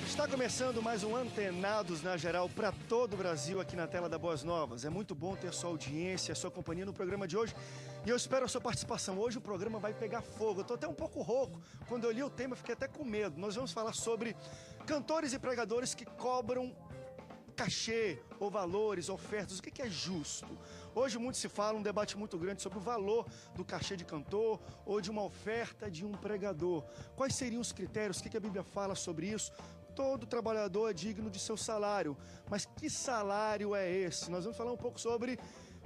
Está começando mais um Antenados na Geral para todo o Brasil aqui na tela da Boas Novas. É muito bom ter sua audiência, sua companhia no programa de hoje e eu espero a sua participação. Hoje o programa vai pegar fogo. Eu estou até um pouco rouco. Quando eu li o tema, eu fiquei até com medo. Nós vamos falar sobre cantores e pregadores que cobram cachê ou valores, ofertas. O que é justo? Hoje muito se fala, um debate muito grande sobre o valor do cachê de cantor ou de uma oferta de um pregador. Quais seriam os critérios? O que a Bíblia fala sobre isso? Todo trabalhador é digno de seu salário, mas que salário é esse? Nós vamos falar um pouco sobre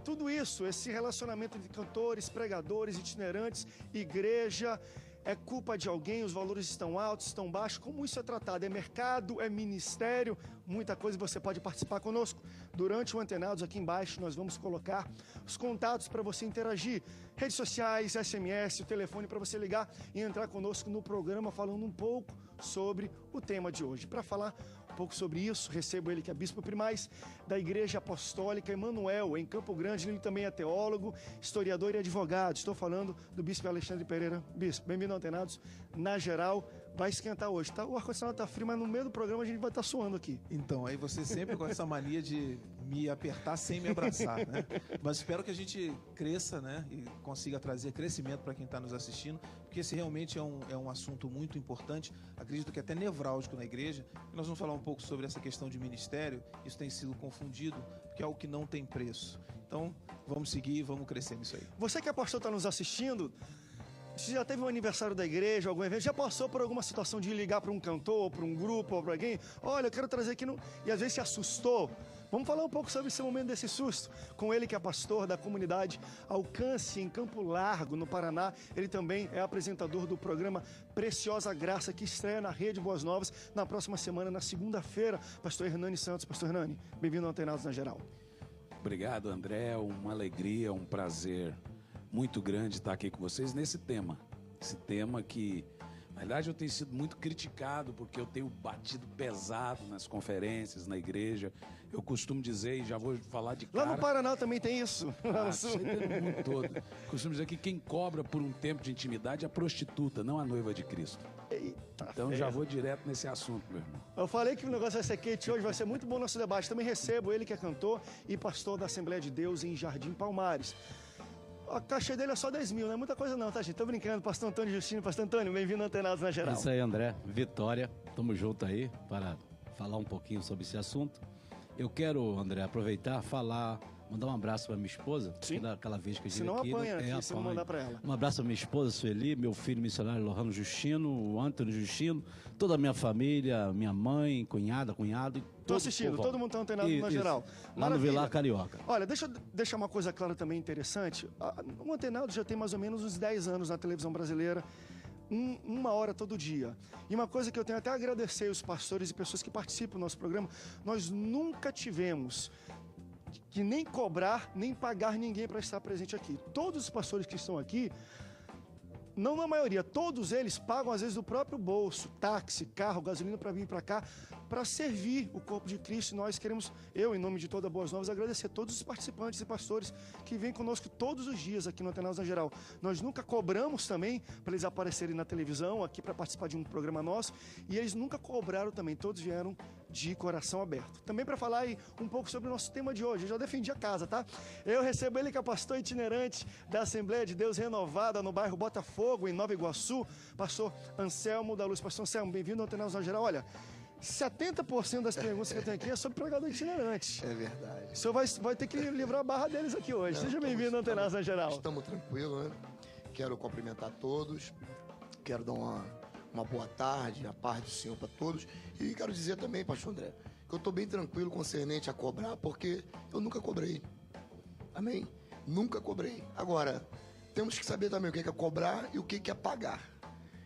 tudo isso, esse relacionamento entre cantores, pregadores, itinerantes, igreja. É culpa de alguém? Os valores estão altos, estão baixos? Como isso é tratado? É mercado? É ministério? Muita coisa. Você pode participar conosco. Durante o Antenados, aqui embaixo, nós vamos colocar os contatos para você interagir. Redes sociais, SMS, o telefone para você ligar e entrar conosco no programa falando um pouco sobre o tema de hoje. Para falar um pouco sobre isso, recebo ele que é Bispo Primaz da Igreja Apostólica Emanuel, em Campo Grande. Ele também é teólogo, historiador e advogado. Estou falando do Bispo Alexandre Pereira. Bispo, bem-vindo ao Antenados na Geral. Vai esquentar hoje, tá? O ar-condicionado tá frio, mas no meio do programa a gente vai estar suando aqui. Então, aí você sempre com essa mania de me apertar sem me abraçar, né? Mas espero que a gente cresça, né? E consiga trazer crescimento para quem está nos assistindo, porque esse realmente é um assunto muito importante, acredito que até nevrálgico na igreja. E nós vamos falar um pouco sobre essa questão de ministério. Isso tem sido confundido, porque é algo que não tem preço. Então, vamos seguir, vamos crescer nisso aí. Você que é pastor, está nos assistindo, se já teve um aniversário da igreja, algum evento, já passou por alguma situação de ligar para um cantor, para um grupo, ou para alguém, olha, eu quero trazer aqui, e às vezes se assustou. Vamos falar um pouco sobre esse momento desse susto, com ele que é pastor da comunidade Alcance, em Campo Largo, no Paraná. Ele também é apresentador do programa Preciosa Graça, que estreia na Rede Boas Novas na próxima semana, na segunda-feira. Pastor Hernani Santos. Pastor Hernani, bem-vindo ao Antenados na Geral. Obrigado, André, uma alegria, um prazer muito grande estar aqui com vocês nesse tema. Esse tema que, na verdade, eu tenho sido muito criticado porque eu tenho batido pesado nas conferências, na igreja. Eu costumo dizer, e já vou falar de cara... Lá no Paraná também tem isso. No mundo todo. Costumo dizer que quem cobra por um tempo de intimidade é a prostituta, não a noiva de Cristo. Eita, então já vou direto nesse assunto, meu irmão. Eu falei que o negócio vai ser quente hoje, vai ser muito bom o nosso debate. Também recebo ele que é cantor e pastor da Assembleia de Deus em Jardim Palmares. A caixa dele é só 10 mil, não é muita coisa não, tá, gente? Tô brincando, pastor Antônio Justino. Pastor Antônio, bem-vindo ao Antenados na Geral. É isso aí, André. Vitória, tamo junto aí para falar um pouquinho sobre esse assunto. Eu quero, André, aproveitar, mandar um abraço para minha esposa. Sim. Daquela vez que eu Se estive não aqui. apanha aqui, se não mandar para ela. Um abraço para minha esposa, Sueli, meu filho missionário Lohano Justino, o Antônio Justino, toda a minha família, minha mãe, cunhado. Tô assistindo, todo mundo tá antenado na Geral. Lá no Vilar Carioca. Olha, deixa eu deixar uma coisa clara também interessante. O Antenado já tem mais ou menos uns 10 anos na televisão brasileira. Uma hora todo dia. E uma coisa que eu tenho até a agradecer os pastores e pessoas que participam do nosso programa, nós nunca tivemos que nem cobrar, nem pagar ninguém para estar presente aqui. Todos os pastores que estão aqui, não na maioria, todos eles pagam às vezes do próprio bolso, táxi, carro, gasolina para vir para cá, para servir o corpo de Cristo. E nós queremos, eu em nome de toda Boas Novas, agradecer a todos os participantes e pastores que vêm conosco todos os dias aqui no Antenados na Geral. Nós nunca cobramos também para eles aparecerem na televisão, aqui para participar de um programa nosso, e eles nunca cobraram também, todos vieram de coração aberto. Também para falar aí um pouco sobre o nosso tema de hoje, eu já defendi a casa, tá? Eu recebo ele que é pastor itinerante da Assembleia de Deus Renovada no bairro Botafogo, em Nova Iguaçu, pastor Anselmo da Luz. Pastor Anselmo, bem-vindo ao Antenados na Geral. Olha, 70% das perguntas que eu tenho aqui é sobre pregador itinerante. É verdade. O senhor vai ter que livrar a barra deles aqui hoje. Seja bem-vindo ao Antenados na Geral. Estamos tranquilos, né? Quero cumprimentar todos, quero dar uma boa tarde, a paz do Senhor para todos. E quero dizer também, pastor André, que eu estou bem tranquilo concernente a cobrar, porque eu nunca cobrei. Amém? Nunca cobrei. Agora, temos que saber também o que é cobrar e o que é pagar.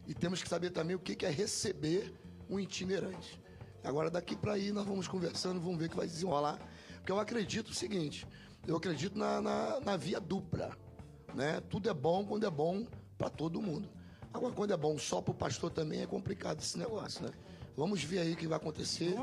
E temos que saber também o que é receber um itinerante. Agora, daqui para aí, nós vamos conversando, vamos ver o que vai desenrolar. Porque eu acredito o seguinte, eu acredito na via dupla, né? Tudo é bom quando é bom para todo mundo. Agora, quando é bom só para o pastor também é complicado esse negócio, né? Vamos ver aí o que vai acontecer.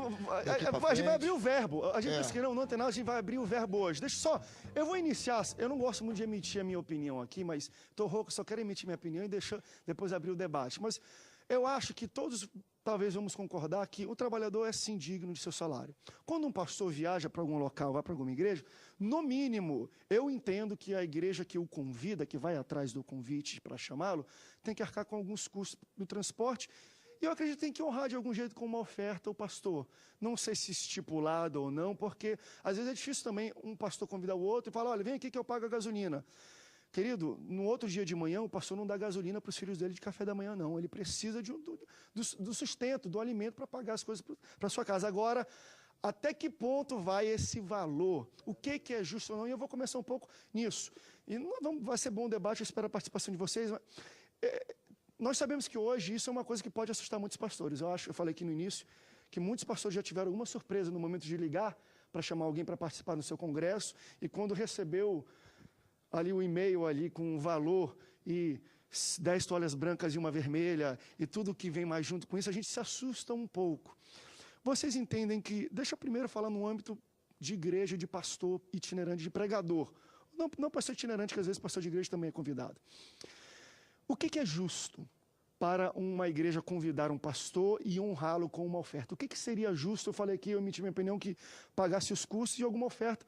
A gente vai abrir o verbo. A gente disse que não tem nada, a gente vai abrir o verbo hoje. Deixa só, eu vou iniciar. Eu não gosto muito de emitir a minha opinião aqui, mas tô rouco, só quero emitir minha opinião e deixa depois abrir o debate. Mas eu acho que todos talvez vamos concordar que o trabalhador é sim digno de seu salário. Quando um pastor viaja para algum local, vai para alguma igreja, no mínimo, eu entendo que a igreja que o convida, que vai atrás do convite para chamá-lo, tem que arcar com alguns custos do transporte. E eu acredito que tem que honrar de algum jeito com uma oferta o pastor. Não sei se estipulado ou não, porque às vezes é difícil também um pastor convidar o outro e falar, olha, vem aqui que eu pago a gasolina. Querido, no outro dia de manhã, o pastor não dá gasolina para os filhos dele de café da manhã, não. Ele precisa do sustento, do alimento para pagar as coisas para sua casa. Agora, até que ponto vai esse valor? O que é justo ou não? E eu vou começar um pouco nisso. E vai ser bom o debate, eu espero a participação de vocês. Mas, nós sabemos que hoje isso é uma coisa que pode assustar muitos pastores. Eu falei aqui no início que muitos pastores já tiveram alguma surpresa no momento de ligar para chamar alguém para participar no seu congresso e quando recebeu ali o e-mail ali com um valor e 10 toalhas brancas e uma vermelha e tudo que vem mais junto com isso, a gente se assusta um pouco. Vocês entendem que, deixa eu primeiro falar no âmbito de igreja, de pastor itinerante, de pregador. Não pastor itinerante, que às vezes pastor de igreja também é convidado. O que é justo para uma igreja convidar um pastor e honrá-lo com uma oferta? O que seria justo? Eu falei aqui, eu emiti minha opinião, que pagasse os custos de alguma oferta.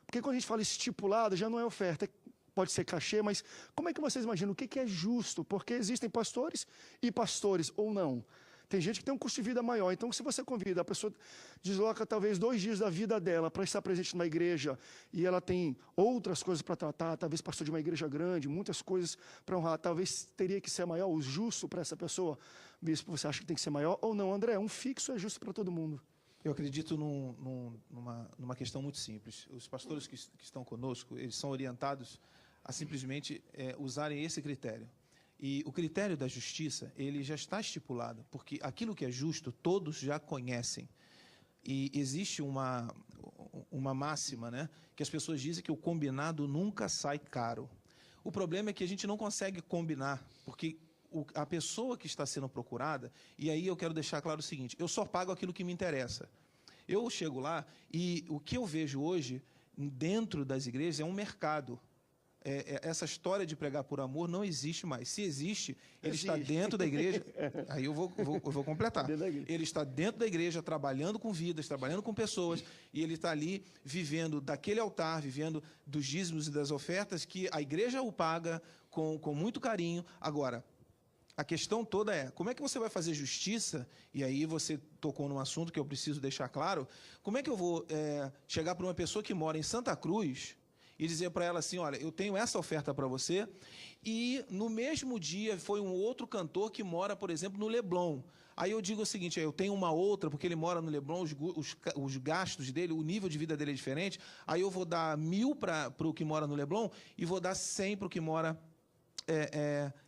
Porque quando a gente fala estipulado, já não é oferta, pode ser cachê, mas como é que vocês imaginam? O que é justo? Porque existem pastores e pastores, ou não. Tem gente que tem um custo de vida maior, então se você convida, a pessoa desloca talvez 2 dias da vida dela para estar presente numa igreja e ela tem outras coisas para tratar, talvez pastor de uma igreja grande, muitas coisas para honrar, talvez teria que ser maior, o justo para essa pessoa. Bispo, você acha que tem que ser maior ou não? André, um fixo é justo para todo mundo. Eu acredito numa questão muito simples. Os pastores que estão conosco, eles são orientados a simplesmente usarem esse critério. E o critério da justiça, ele já está estipulado, porque aquilo que é justo, todos já conhecem. E existe uma máxima, né, que as pessoas dizem que o combinado nunca sai caro. O problema é que a gente não consegue combinar, porque a pessoa que está sendo procurada, e aí eu quero deixar claro o seguinte, eu só pago aquilo que me interessa. Eu chego lá e o que eu vejo hoje, dentro das igrejas, é um mercado. Essa história de pregar por amor não existe mais. Se existe, ele está dentro da igreja. Aí eu vou completar. Ele está dentro da igreja, trabalhando com vidas, trabalhando com pessoas, e ele está ali vivendo daquele altar, vivendo dos dízimos e das ofertas que a igreja o paga com muito carinho. Agora, a questão toda é, como é que você vai fazer justiça? E aí você tocou num assunto que eu preciso deixar claro. Como é que eu vou chegar para uma pessoa que mora em Santa Cruz e dizer para ela assim, olha, eu tenho essa oferta para você, e no mesmo dia foi um outro cantor que mora, por exemplo, no Leblon. Aí eu digo o seguinte, eu tenho uma outra, porque ele mora no Leblon, os gastos dele, o nível de vida dele é diferente, aí eu vou dar 1.000 para o que mora no Leblon e vou dar 100 para o que mora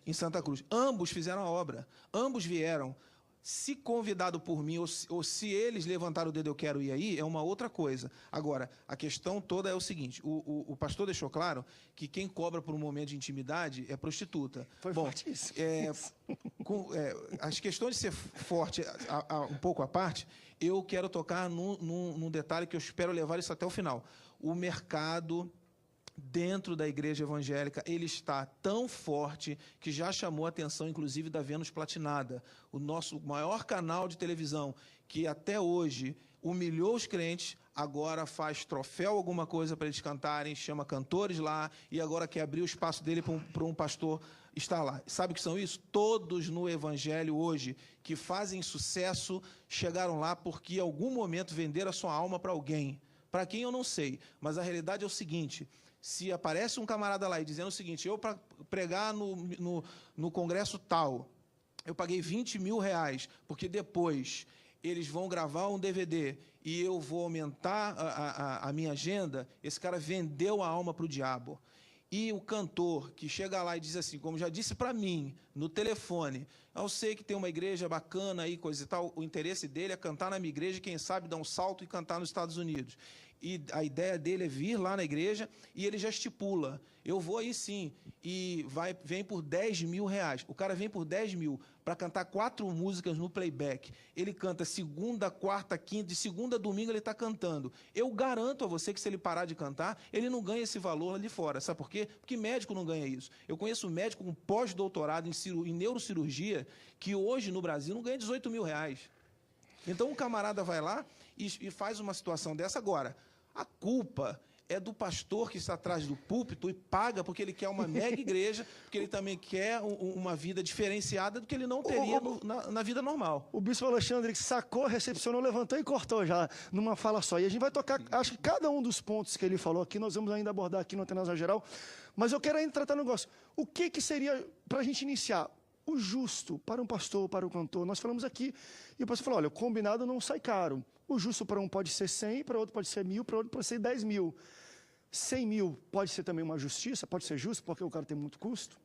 em Santa Cruz. Ambos fizeram a obra, ambos vieram. Se convidado por mim, ou se eles levantaram o dedo, eu quero ir aí, é uma outra coisa. Agora, a questão toda é o seguinte, o pastor deixou claro que quem cobra por um momento de intimidade é prostituta. Foi fortíssimo. As questões de ser forte, um pouco à parte, eu quero tocar num detalhe que eu espero levar isso até o final. O mercado dentro da igreja evangélica, ele está tão forte que já chamou a atenção, inclusive, da Vênus Platinada, o nosso maior canal de televisão, que até hoje humilhou os crentes, agora faz troféu alguma coisa para eles cantarem, chama cantores lá, e agora quer abrir o espaço dele para um pastor estar lá. Sabe o que são isso? Todos no evangelho hoje que fazem sucesso chegaram lá porque em algum momento venderam a sua alma para alguém. Para quem eu não sei, mas a realidade é o seguinte, se aparece um camarada lá e dizendo o seguinte, eu para pregar no congresso tal, eu paguei 20 mil reais, porque depois eles vão gravar um DVD e eu vou aumentar a minha agenda, esse cara vendeu a alma para o diabo. E o cantor que chega lá e diz assim, como já disse para mim, no telefone, eu sei que tem uma igreja bacana aí, coisa e tal, o interesse dele é cantar na minha igreja, quem sabe dar um salto e cantar nos Estados Unidos. e a ideia dele é vir lá na igreja e ele já estipula, eu vou aí sim, e vem por 10 mil reais. O cara vem por 10 mil para cantar 4 músicas no playback. Ele canta segunda, quarta, quinta, de segunda a domingo ele está cantando. Eu garanto a você que se ele parar de cantar, ele não ganha esse valor ali fora. Sabe por quê? Porque médico não ganha isso. Eu conheço um médico com pós-doutorado em neurocirurgia que hoje no Brasil não ganha 18 mil reais. Então o camarada vai lá e faz uma situação dessa. Agora, a culpa é do pastor que está atrás do púlpito e paga porque ele quer uma mega igreja, porque ele também quer uma vida diferenciada do que ele não teria na vida normal. O bispo Alexandre sacou, recepcionou, levantou e cortou já numa fala só. E a gente vai tocar, acho que cada um dos pontos que ele falou aqui, nós vamos ainda abordar aqui no Antenados Geral. Mas eu quero ainda tratar um negócio. O que seria, para a gente iniciar, o justo para um pastor, para o cantor? Nós falamos aqui, e o pastor falou, olha, o combinado não sai caro. O justo para um pode ser 100, para outro pode ser 1.000, para outro pode ser 10 mil. 100 mil pode ser também uma justiça, pode ser justo, porque o cara tem muito custo?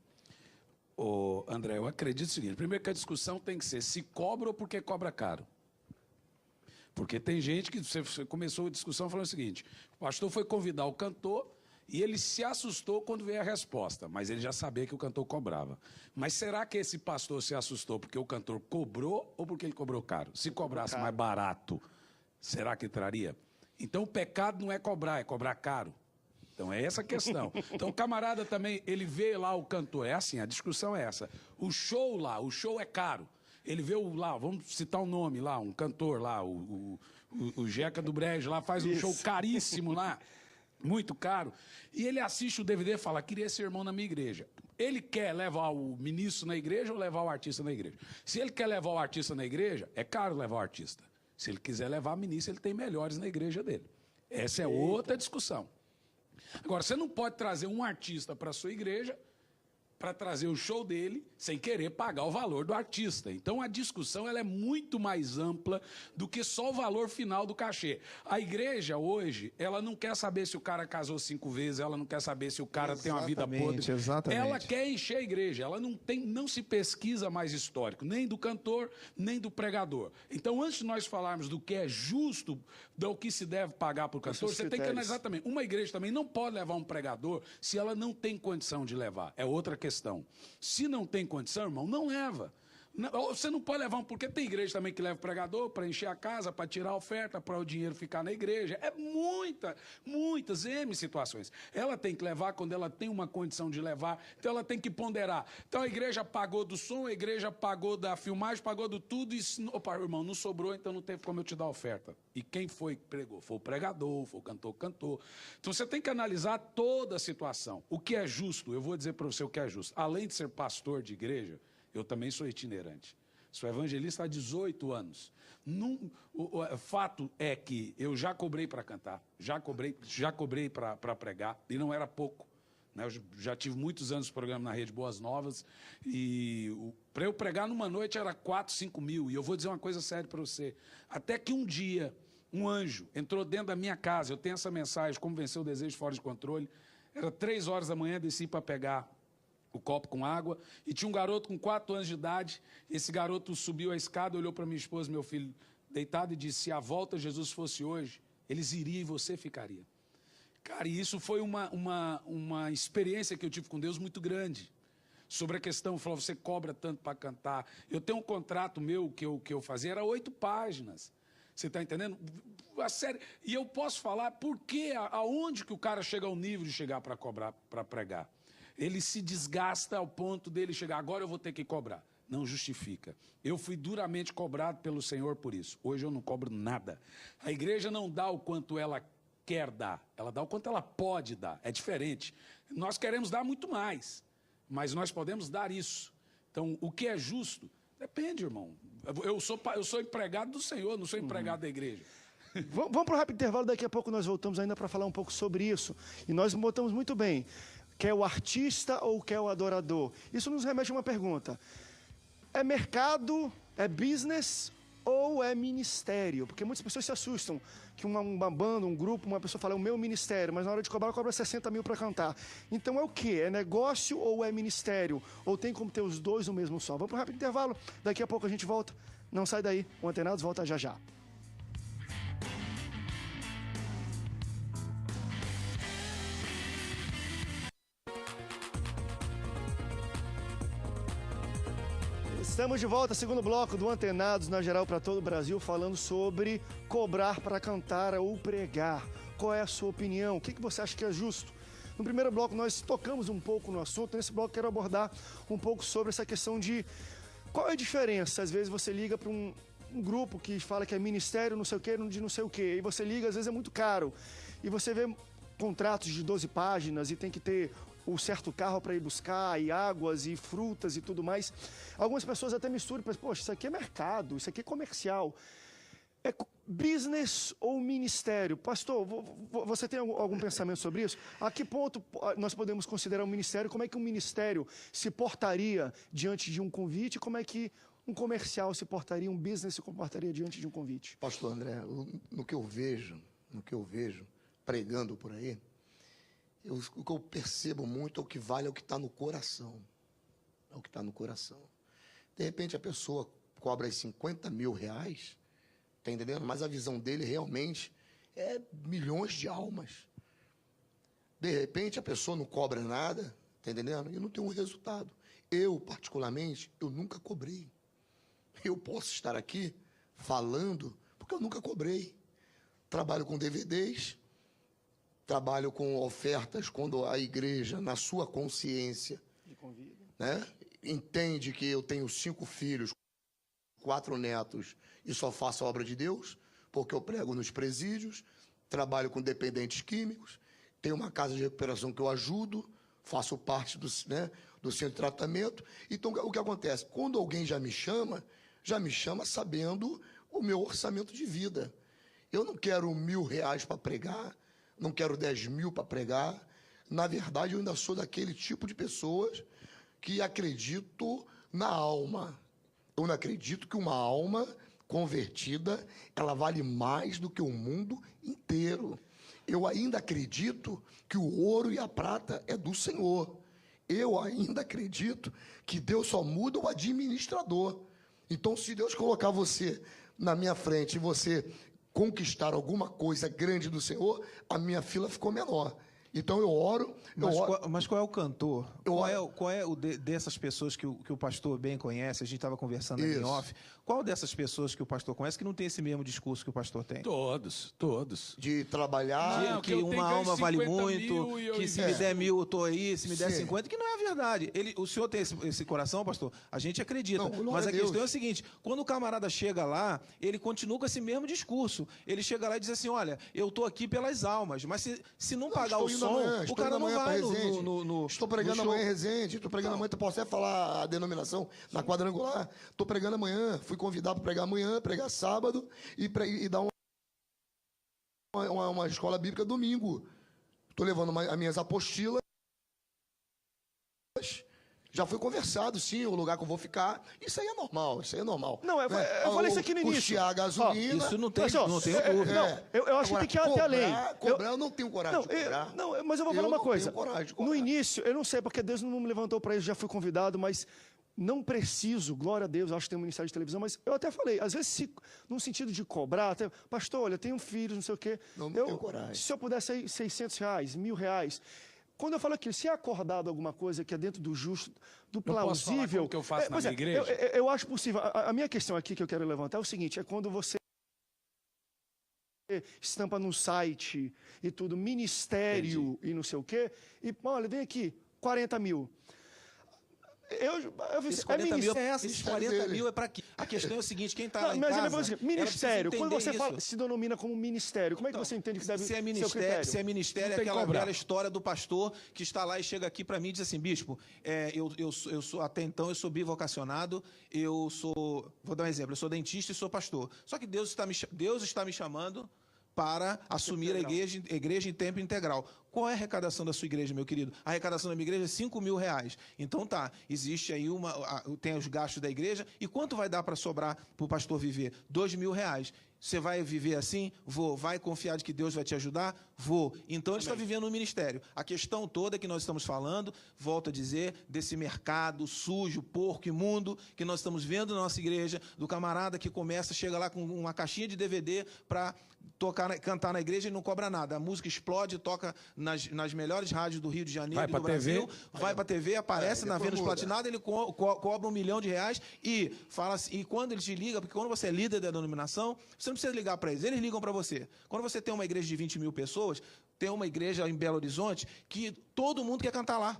André, eu acredito o seguinte, primeiro que a discussão tem que ser se cobra ou porque cobra caro. Porque tem gente que, você começou a discussão falando o seguinte, o pastor foi convidar o cantor e ele se assustou quando veio a resposta, mas ele já sabia que o cantor cobrava. Mas será que esse pastor se assustou porque o cantor cobrou ou porque ele cobrou caro? Se cobrasse mais barato, será que traria? Então o pecado não é cobrar caro. Então é essa a questão. Então o camarada também, ele vê lá o cantor, é assim, a discussão é essa. O show é caro. Ele vê lá, vamos citar um nome lá, um cantor lá, o Jeca do Brejo lá, faz um show caríssimo lá, muito caro. E ele assiste o DVD e fala, queria esse irmão na minha igreja. Ele quer levar o ministro na igreja ou levar o artista na igreja? Se ele quer levar o artista na igreja, é caro levar o artista. Se ele quiser levar o ministro, ele tem melhores na igreja dele. Essa é outra discussão. Agora, você não pode trazer um artista para a sua igreja para trazer o show dele sem querer pagar o valor do artista. Então, a discussão ela é muito mais ampla do que só o valor final do cachê. A igreja, hoje, ela não quer saber se o cara casou 5 vezes, ela não quer saber se o cara tem uma vida podre. Exatamente. Ela quer encher a igreja, ela não se pesquisa mais histórico, nem do cantor, nem do pregador. Então, antes de nós falarmos do que é justo, do que se deve pagar para o cantor, você tem que analisar também. Uma igreja também não pode levar um pregador se ela não tem condição de levar. É outra questão. Se não tem condição, irmão, não leva. Você não pode levar porque tem igreja também que leva o pregador para encher a casa, para tirar a oferta, para o dinheiro ficar na igreja. É muitas situações. Ela tem que levar quando ela tem uma condição de levar, então ela tem que ponderar. Então a igreja pagou do som, a igreja pagou da filmagem, pagou do tudo, e opa, irmão, não sobrou, então não teve como eu te dar a oferta. E quem foi que pregou? Foi o pregador, foi o cantor que cantou. Então você tem que analisar toda a situação. O que é justo, eu vou dizer para você o que é justo. Além de ser pastor de igreja, eu também sou itinerante. Sou evangelista há 18 anos. O fato é que eu já cobrei para cantar, já cobrei para pregar, e não era pouco. Né? Eu já tive muitos anos de programa na Rede Boas Novas, e para eu pregar numa noite era 4, 5 mil. E eu vou dizer uma coisa séria para você. Até que um dia, um anjo entrou dentro da minha casa, eu tenho essa mensagem, como vencer o desejo fora de controle. Era 3 horas da manhã, desci para pegar o copo com água, e tinha um garoto com 4 anos de idade. Esse garoto subiu a escada, olhou para minha esposa e meu filho deitado e disse, se a volta de Jesus fosse hoje, eles iriam e você ficaria. Cara, e isso foi uma experiência que eu tive com Deus muito grande. Sobre a questão, falou, você cobra tanto para cantar. Eu tenho um contrato meu que eu fazia, era 8 páginas. Você está entendendo? A série. E eu posso falar por que, aonde que o cara chega ao nível de chegar para cobrar, para pregar. Ele se desgasta ao ponto dele chegar, agora eu vou ter que cobrar. Não justifica. Eu fui duramente cobrado pelo Senhor por isso. Hoje eu não cobro nada. A igreja não dá o quanto ela quer dar, ela dá o quanto ela pode dar. É diferente. Nós queremos dar muito mais, mas nós podemos dar isso. Então, o que é justo, depende, irmão. Eu sou empregado do Senhor, não sou empregado da igreja. Vamos para um rápido intervalo, daqui a pouco nós voltamos ainda para falar um pouco sobre isso. E nós botamos muito bem. Quer o artista ou quer o adorador? Isso nos remete a uma pergunta. É mercado, é business ou é ministério? Porque muitas pessoas se assustam que uma banda, um grupo, uma pessoa fala, é o meu ministério, mas na hora de cobrar, cobra 60 mil para cantar. Então é o quê? É negócio ou é ministério? Ou tem como ter os dois no mesmo só? Vamos para um rápido intervalo, daqui a pouco a gente volta. Não sai daí, o Antenados volta já já. Estamos de volta, segundo bloco do Antenados na Geral para todo o Brasil, falando sobre cobrar para cantar ou pregar. Qual é a sua opinião? O que você acha que é justo? No primeiro bloco nós tocamos um pouco no assunto, nesse bloco quero abordar um pouco sobre essa questão de qual é a diferença. Às vezes você liga para um grupo que fala que é ministério não sei o que, de não sei o que, e você liga, às vezes é muito caro, e você vê contratos de 12 páginas e tem que ter o certo carro para ir buscar, e águas, e frutas e tudo mais. Algumas pessoas até misturam, poxa, isso aqui é mercado, isso aqui é comercial. É business ou ministério? Pastor, você tem algum pensamento sobre isso? A que ponto nós podemos considerar um ministério? Como é que um ministério se portaria diante de um convite? Como é que um comercial se portaria, um business se comportaria diante de um convite? Pastor André, no que eu vejo, pregando por aí, o que eu percebo muito é o que vale, é o que está no coração. É o que está no coração. De repente a pessoa cobra 50 mil reais, tá entendendo? Mas a visão dele realmente é milhões de almas. De repente a pessoa não cobra nada, tá entendendo? E não tem um resultado. Eu, particularmente, eu nunca cobrei. Eu posso estar aqui falando porque eu nunca cobrei. Trabalho com DVDs, trabalho com ofertas quando a igreja, na sua consciência, né, entende que eu tenho 5 filhos, 4 netos e só faço a obra de Deus, porque eu prego nos presídios, trabalho com dependentes químicos, tenho uma casa de recuperação que eu ajudo, faço parte do centro de tratamento. Então, o que acontece? Quando alguém já me chama sabendo o meu orçamento de vida. Eu não quero R$1.000 para pregar, não quero 10 mil para pregar. Na verdade, eu ainda sou daquele tipo de pessoas que acredito na alma. Eu não acredito que uma alma convertida, ela vale mais do que o mundo inteiro. Eu ainda acredito que o ouro e a prata é do Senhor. Eu ainda acredito que Deus só muda o administrador. Então, se Deus colocar você na minha frente e você conquistar alguma coisa grande do Senhor, a minha fila ficou menor. Então eu oro. Mas qual é o cantor? Qual é o dessas pessoas que o pastor bem conhece? A gente estava conversando ali em off. Qual dessas pessoas que o pastor conhece que não tem esse mesmo discurso que o pastor tem? Todos. De trabalhar. Que uma alma vale muito, que se me der 1.000 eu estou aí, se me der 50, que não é verdade. O senhor tem esse coração, pastor? A gente acredita. Mas a questão é a seguinte, quando o camarada chega lá, ele continua com esse mesmo discurso. Ele chega lá e diz assim, olha, eu estou aqui pelas almas, mas se não pagar o som, o cara não vai no Estou pregando amanhã em Resende, estou pregando amanhã, posso até falar a denominação, na quadrangular, estou pregando amanhã, fui convidado para pregar amanhã, pregar sábado e dar uma escola bíblica domingo. Estou levando as minhas apostilas. Já foi conversado, sim, o lugar que eu vou ficar. Isso aí é normal, Não, eu falei isso aqui no início. Custear a gasolina. Isso não tem dúvida. Eu acho que tem que ir até além. Eu não tenho coragem de cobrar. Mas eu vou falar uma coisa. No início, eu não sei, porque Deus não me levantou para isso, já fui convidado, mas não preciso, glória a Deus, acho que tem um ministério de televisão, mas eu até falei, às vezes, num sentido de cobrar, até, pastor, olha, eu tenho um filho, não sei o quê. Não tenho coragem. Se eu pudesse aí R$600, R$1.000, quando eu falo aquilo, se é acordado alguma coisa que é dentro do justo, do plausível... O que eu faço na minha igreja? Eu acho possível. A minha questão aqui que eu quero levantar é o seguinte, é quando você estampa num site e tudo, ministério e não sei o quê, e olha, vem aqui, 40 mil. Esses 40 mil esses 40 mil é para quê? A questão é o seguinte, quem está lá em casa... Ministério, quando você se denomina como ministério, como é que você entende que deve ser o critério? Se é ministério, é aquela velha história do pastor que está lá e chega aqui para mim e diz assim, bispo, eu sou, até então eu sou bivocacionado, vou dar um exemplo, eu sou dentista e sou pastor. Só que Deus está me chamando para assumir a igreja em tempo integral. Qual é a arrecadação da sua igreja, meu querido? A arrecadação da minha igreja é R$5.000. Então tá, existe aí tem os gastos da igreja, e quanto vai dar para sobrar para o pastor viver? R$2.000. Você vai viver assim? Vou. Vai confiar de que Deus vai te ajudar? Vou. Então ele está vivendo um ministério. A questão toda que nós estamos falando, volto a dizer, desse mercado sujo, porco, imundo, que nós estamos vendo na nossa igreja, do camarada que chega lá com uma caixinha de DVD para cantar na igreja e não cobra nada. A música explode, toca nas melhores rádios do Rio de Janeiro Vai e do pra Brasil, TV. vai pra TV, aparece na Vênus Platinada, ele cobra R$1 milhão e fala assim, e quando ele te liga, porque quando você é líder da denominação, você não precisa ligar para eles ligam para você. Quando você tem uma igreja de 20 mil pessoas, tem uma igreja em Belo Horizonte que todo mundo quer cantar lá.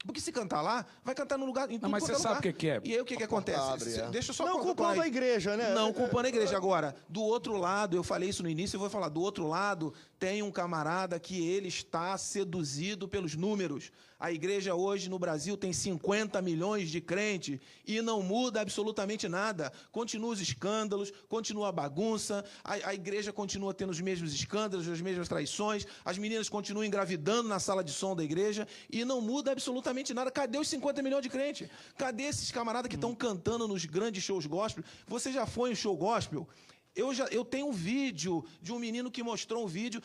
Porque se cantar lá, vai cantar no lugar. Em tudo mas você quanto é sabe lugar. o que é? E aí o que acontece? abre, é. Deixa eu só Não concluir. culpando a igreja, né? Não culpando a igreja. Agora, do outro lado, eu falei isso no início, eu vou falar, do outro lado, tem um camarada que ele está seduzido pelos números. A igreja hoje no Brasil tem 50 milhões de crentes e não muda absolutamente nada. Continua os escândalos, continua a bagunça, a igreja continua tendo os mesmos escândalos, as mesmas traições, as meninas continuam engravidando na sala de som da igreja e não muda absolutamente nada. Cadê os 50 milhões de crentes? Cadê esses camaradas que estão cantando nos grandes shows gospel? Você já foi em show gospel? Eu tenho um vídeo de um menino que mostrou um vídeo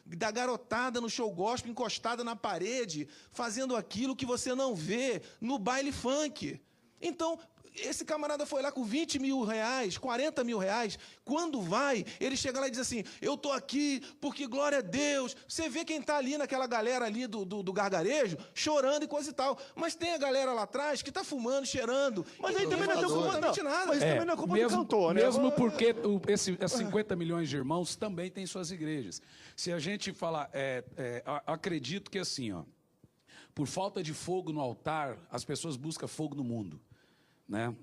da garotada no show gospel, encostada na parede, fazendo aquilo que você não vê no baile funk. Então, esse camarada foi lá com 20 mil reais, 40 mil reais. Quando vai, ele chega lá e diz assim, eu tô aqui porque glória a Deus. Você vê quem tá ali naquela galera ali do gargarejo, chorando e coisa e tal. Mas tem a galera lá atrás que tá fumando, cheirando. Mas aí também não é culpa, não. nada. Mas também não é culpa do cantor, né? Mesmo porque esses 50 milhões de irmãos também têm suas igrejas. Se a gente falar, acredito que assim, ó, por falta de fogo no altar, as pessoas buscam fogo no mundo. Né?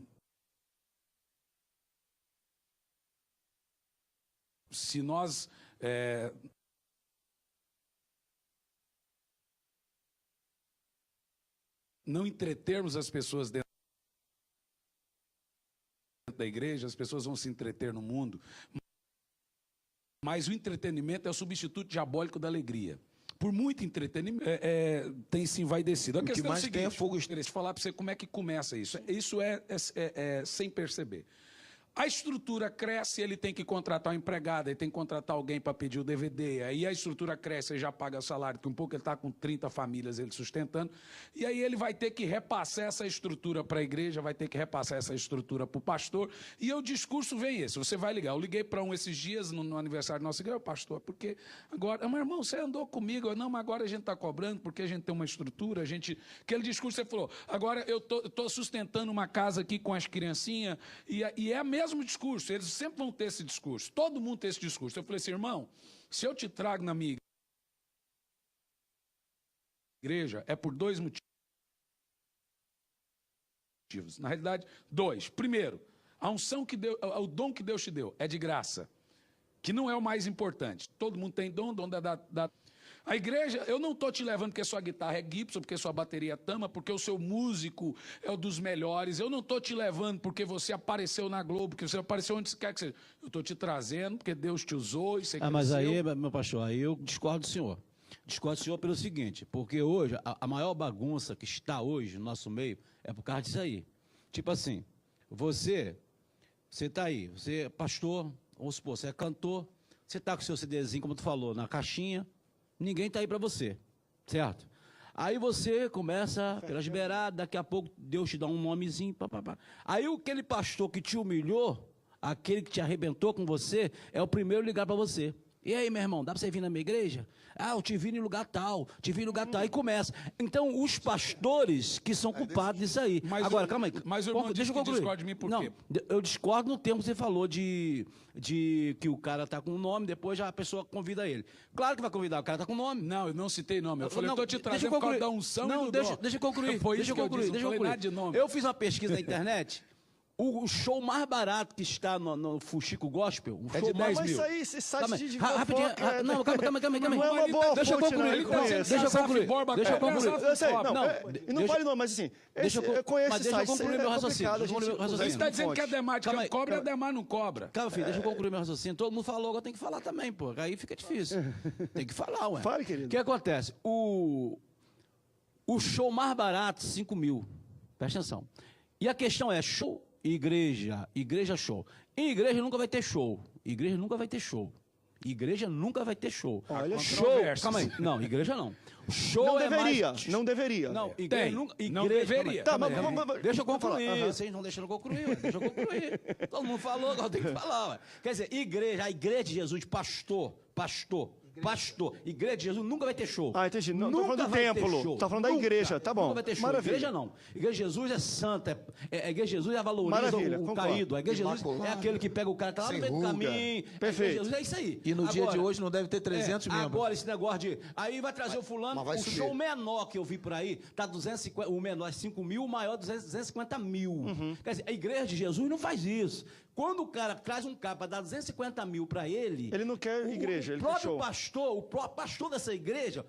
Se nós não entretermos as pessoas dentro da igreja, as pessoas vão se entreter no mundo. Mas o entretenimento é o substituto diabólico da alegria. Por muito entretenimento, tem se envaidecido. A O que questão mais é o seguinte, tem é fogo. Deixa eu falar para você como é que começa isso. Isso é sem perceber. A estrutura cresce, ele tem que contratar um empregado, ele tem que contratar alguém para pedir o DVD. Aí a estrutura cresce, ele já paga o salário, que um pouco ele está com 30 famílias ele sustentando. E aí ele vai ter que repassar essa estrutura para a igreja, vai ter que repassar essa estrutura para o pastor. E o discurso vem esse, você vai ligar. Eu liguei para um esses dias, no aniversário da nossa igreja, pastor, porque agora, meu irmão, você andou comigo. Eu, não, mas agora a gente está cobrando, porque a gente tem uma estrutura, a gente... Aquele discurso você falou, agora eu tô sustentando uma casa aqui com as criancinhas, e é mesmo discurso, eles sempre vão ter esse discurso, todo mundo tem esse discurso. Eu falei assim, irmão, se eu te trago na minha igreja, é por 2 motivos. Na realidade, 2. Primeiro, a unção que Deus, o dom que Deus te deu é de graça, que não é o mais importante. Todo mundo tem dom da... A igreja, eu não estou te levando porque sua guitarra é Gibson, porque sua bateria é Tama, porque o seu músico é o dos melhores. Eu não estou te levando porque você apareceu na Globo, porque você apareceu onde quer que seja. Eu estou te trazendo porque Deus te usou e você cresceu. Mas aí, meu pastor, aí eu discordo do senhor. Discordo do senhor pelo seguinte, porque hoje, a maior bagunça que está hoje no nosso meio é por causa disso aí. Tipo assim, você está aí, você é pastor, vamos supor, você é cantor, você está com o seu CDzinho, como tu falou, na caixinha, ninguém está aí para você, certo? Aí você começa pelas beiradas, daqui a pouco Deus te dá um nomezinho, papapá. Aí aquele pastor que te humilhou, aquele que te arrebentou com você, é o primeiro a ligar para você. E aí, meu irmão, dá para você vir na minha igreja? Ah, eu te vi em lugar tal, te vi em lugar tal. Aí começa. Então, os pastores que são culpados disso aí. Mas agora, calma aí. Mas o irmão deixa eu concluir. discorda de mim por não, quê? eu discordo no termo que você falou de que o cara tá com um nome, depois já a pessoa convida ele. Claro que vai convidar, o cara tá com nome. Não, eu não citei nome. Eu falei, não, eu tô te deixa trazendo eu por causa concluir. da unção não, e do deixa, dom. deixa eu concluir. Foi Deixa isso eu concluir. que eu disse, Deixa eu não falei concluir. nada de nome. Eu fiz uma pesquisa na internet. O show mais barato que está no Fuxico Gospel, um show 10 Mas mil. isso aí, esse site Calma de aí, fofoca... rapidinho, não, calma aí. Não é uma boa Deixa eu fonte, concluir, não, eu conheço. deixa eu concluir. Eu sei, não, e não fale não, mas assim, eu conheço mas esse deixa eu site, concluir meu raciocínio. complicado, Deixa eu concluir meu raciocínio. Você está dizendo que a fonte. Demar Calma aí, cobra e a calma. Demar não cobra. Calma, filho, deixa eu concluir meu raciocínio. Todo mundo falou, agora tem que falar também, pô. Aí fica difícil. Tem que falar, ué. Fale, querido. O que acontece? O show mais barato, 5 mil. Presta atenção. E a questão é show, igreja show. Em igreja nunca vai ter show. Igreja nunca vai ter show. Igreja nunca vai ter show. Olha, show. Calma aí. Não, igreja não. Show Não é deveria, mais... não deveria. Não, Tem, igreja nunca... não Igreja, deveria. Tá, calma mas aí. vamos- Deixa eu vamos falar. concluir. Aham. Vocês não deixando eu concluir. Ué. Deixa eu concluir. Todo mundo falou, agora tem que falar. Ué. Quer dizer, a igreja de Jesus, pastor. Igreja de Jesus nunca vai ter show. Ah, entendi. Não, tô Nunca falando do vai ter templo. show. Tá falando da igreja, tá bom. Nunca vai ter show. Maravilha. Igreja não. Igreja de Jesus é santa. A igreja de Jesus valoriza Maravilha, o concordo. caído. A igreja de Jesus é Imaculada. aquele que pega o cara que tá lá no Sem meio do ruga. caminho. A igreja de Perfeito. Jesus é isso aí. E no dia de Agora, hoje não deve ter 300 membros. Agora, esse negócio de... Aí vai trazer o fulano, mas vai o subir. show menor que eu vi por aí, tá 250, o menor é 5 mil, o maior 250 mil. Uhum. Quer dizer, a igreja de Jesus não faz isso. Quando o cara traz um cara para dar 250 mil para ele... Ele não quer igreja, o ele quer próprio show. pastor, o próprio pastor dessa igreja,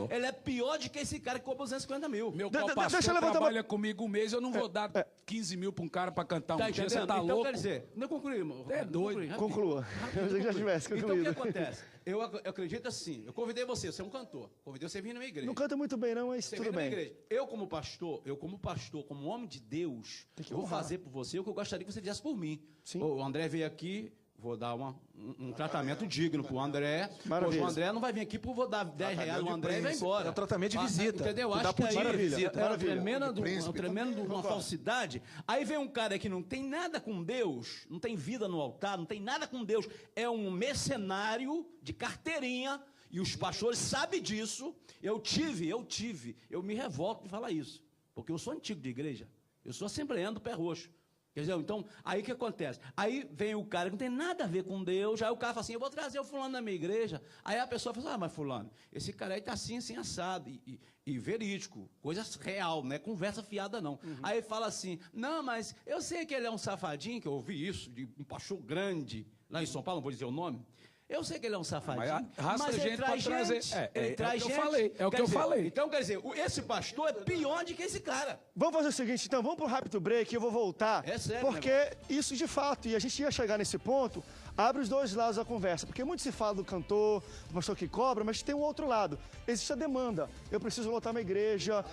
ele é pior do que esse cara que cobra 250 mil. Meu Deixa eu pastor levantar trabalha comigo um mês, eu não vou dar 15 mil pra um cara pra cantar um Tá dia, entendendo? você tá Então, louco? quer dizer, não concluí, irmão. É doido. Rapidinho. Conclua. Eu pensei que já tivesse Então, o que concluído. acontece? Eu acredito assim, eu convidei você é um cantor, convidei você a vir na minha igreja. Não canta muito bem, não, mas Você tudo vem na minha bem. igreja. Eu como pastor, como homem de Deus, Tem que eu vou honrar. fazer por você o que eu gostaria que você fizesse por mim. Sim. O André veio aqui, vou dar um tratamento digno pro André. Maravilha. Poxa, o André não vai vir aqui porque eu vou dar 10 reais no André e vai embora. É um tratamento de visita. Entendeu? Tu dá Acho que pro aí dia de Maravilha, visita. é uma maravilha. tremenda uma falsidade. Aí vem um cara que não tem nada com Deus, não tem vida no altar, não tem nada com Deus, é um mercenário de carteirinha, e os pastores sabem disso. Eu me revolto de falar isso, porque eu sou antigo de igreja, eu sou assembleano do Pé Roxo. Quer dizer, então, aí o que acontece? Aí vem o cara que não tem nada a ver com Deus, aí o cara fala assim, eu vou trazer o fulano na minha igreja. Aí a pessoa fala assim, mas fulano, esse cara aí tá assim, assado, e verídico, coisa real, não é conversa fiada não. Aí fala assim, não, mas eu sei que ele é um safadinho, que eu ouvi isso, de um pastor grande, lá em São Paulo, não vou dizer o nome. Eu sei que ele é um safadinho, Mas arrasta mas ele gente pra traz trazer. gente. É Ele traz o que eu gente. falei, é o Quer que eu dizer, falei. Então, quer dizer, esse pastor é pior do que esse cara. Vamos fazer o seguinte, então, vamos pro rápido break e eu vou voltar. É sério, porque isso de fato, e a gente ia chegar nesse ponto, abre os dois lados da conversa. Porque muito se fala do cantor, do pastor que cobra, mas tem um outro lado. Existe a demanda. Eu preciso lotar uma igreja,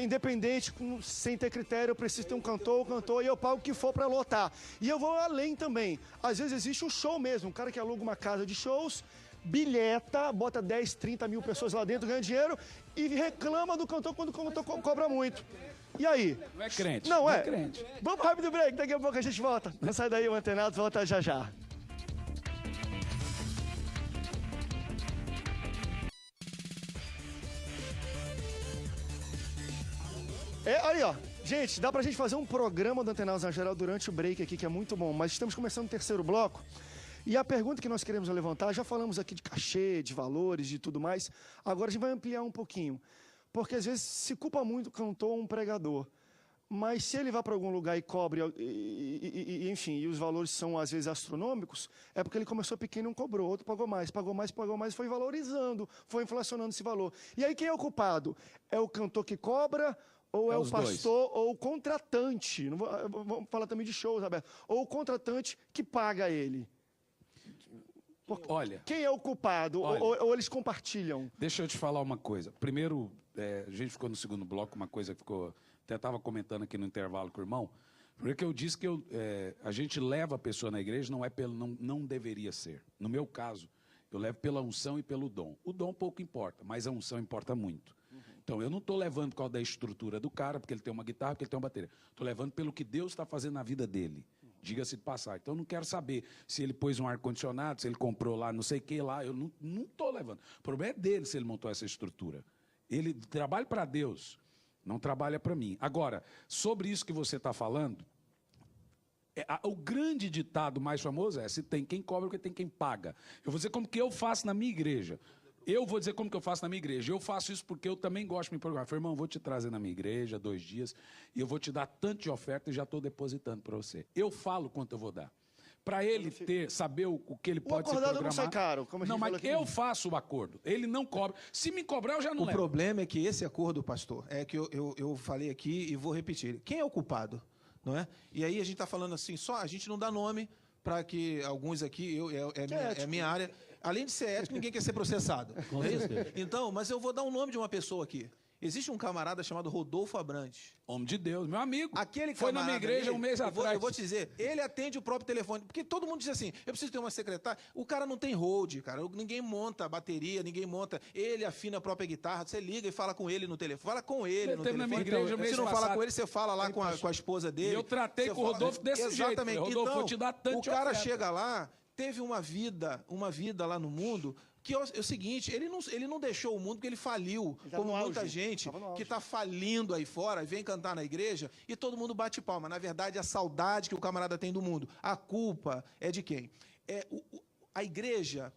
independente, sem ter critério, eu preciso ter um cantor, e eu pago o que for para lotar. E eu vou além também. Às vezes existe um show mesmo, um cara que aluga uma casa de shows, bilheta, bota 10, 30 mil pessoas lá dentro, ganha dinheiro e reclama do cantor quando o cantor cobra muito. E aí? Não é crente. Não é? crente. Vamos rápido break, daqui a pouco a gente volta. Não sai daí, o Antenado volta já já. Aí, ó. Gente, dá pra gente fazer um programa do Antenados na geral durante o break aqui, que é muito bom. Mas estamos começando o terceiro bloco. E a pergunta que nós queremos levantar, já falamos aqui de cachê, de valores, de tudo mais. Agora a gente vai ampliar um pouquinho. Porque às vezes se culpa muito o cantor ou um pregador. Mas se ele vai para algum lugar e cobre, enfim, e os valores são às vezes astronômicos, é porque ele começou pequeno e não cobrou. Outro pagou mais, e foi valorizando, foi inflacionando esse valor. E aí quem é o culpado? É o cantor que cobra, ou é o os dois. pastor, ou o contratante? Não vamos falar também de shows, Roberto. Ou o contratante que paga ele. Olha, Quem é o culpado? Olha. Ou eles compartilham? deixa eu te falar uma coisa. Primeiro, a gente ficou no segundo bloco, uma coisa que ficou... Até estava comentando aqui no intervalo com o irmão. Porque eu disse que a gente leva a pessoa na igreja, não deveria ser. No meu caso, eu levo pela unção e pelo dom. O dom pouco importa, mas a unção importa muito. Então, eu não estou levando por causa da estrutura do cara, porque ele tem uma guitarra, porque ele tem uma bateria. Estou levando pelo que Deus está fazendo na vida dele. Diga-se de passar. Então, eu não quero saber se ele pôs um ar-condicionado, se ele comprou lá, não sei o que lá. Eu não estou levando. O problema é dele se ele montou essa estrutura. Ele trabalha para Deus, não trabalha para mim. Agora, sobre isso que você está falando, o grande ditado mais famoso é: se tem quem cobra, porque tem quem paga. Eu vou dizer como que eu faço na minha igreja. Eu faço isso porque eu também gosto de me programar. Falei, irmão, vou te trazer na minha igreja 2 dias e eu vou te dar tanto de oferta e já estou depositando para você. Eu falo quanto eu vou dar. Para ele saber o que ele pode se programar. acordado não sai caro, como a gente Não, mas falou aqui. eu faço o acordo. Ele não cobra. Se me cobrar, eu já não O levo. problema é que esse acordo, pastor, é que eu falei aqui e vou repetir. Quem é o culpado? Não é? E aí a gente está falando assim, só a gente não dá nome para que alguns aqui, é minha área. Além de ser ético, ninguém quer ser processado. Com É isso? certeza. Então, mas eu vou dar o nome de uma pessoa aqui. Existe um camarada chamado Rodolfo Abrantes. Homem de Deus, meu amigo. Aquele foi na minha igreja um mês atrás. Eu vou te dizer, ele atende o próprio telefone. Porque todo mundo diz assim, eu preciso ter uma secretária. O cara não tem hold, cara. Ninguém monta a bateria, ninguém monta. Ele afina a própria guitarra. Você liga e fala com ele no telefone. Fala com ele no telefone. Na minha igreja, se não falar com ele, você fala lá com a esposa dele. E eu tratei com o Rodolfo desse jeito. Exatamente. Rodolfo, então, vou te dar tanto o cara chega lá, teve uma vida lá no mundo... que é o seguinte, ele não deixou o mundo porque ele faliu, como muita gente que está falindo aí fora, vem cantar na igreja e todo mundo bate palma. Na verdade, a saudade que o camarada tem do mundo. A culpa é de quem? A igreja,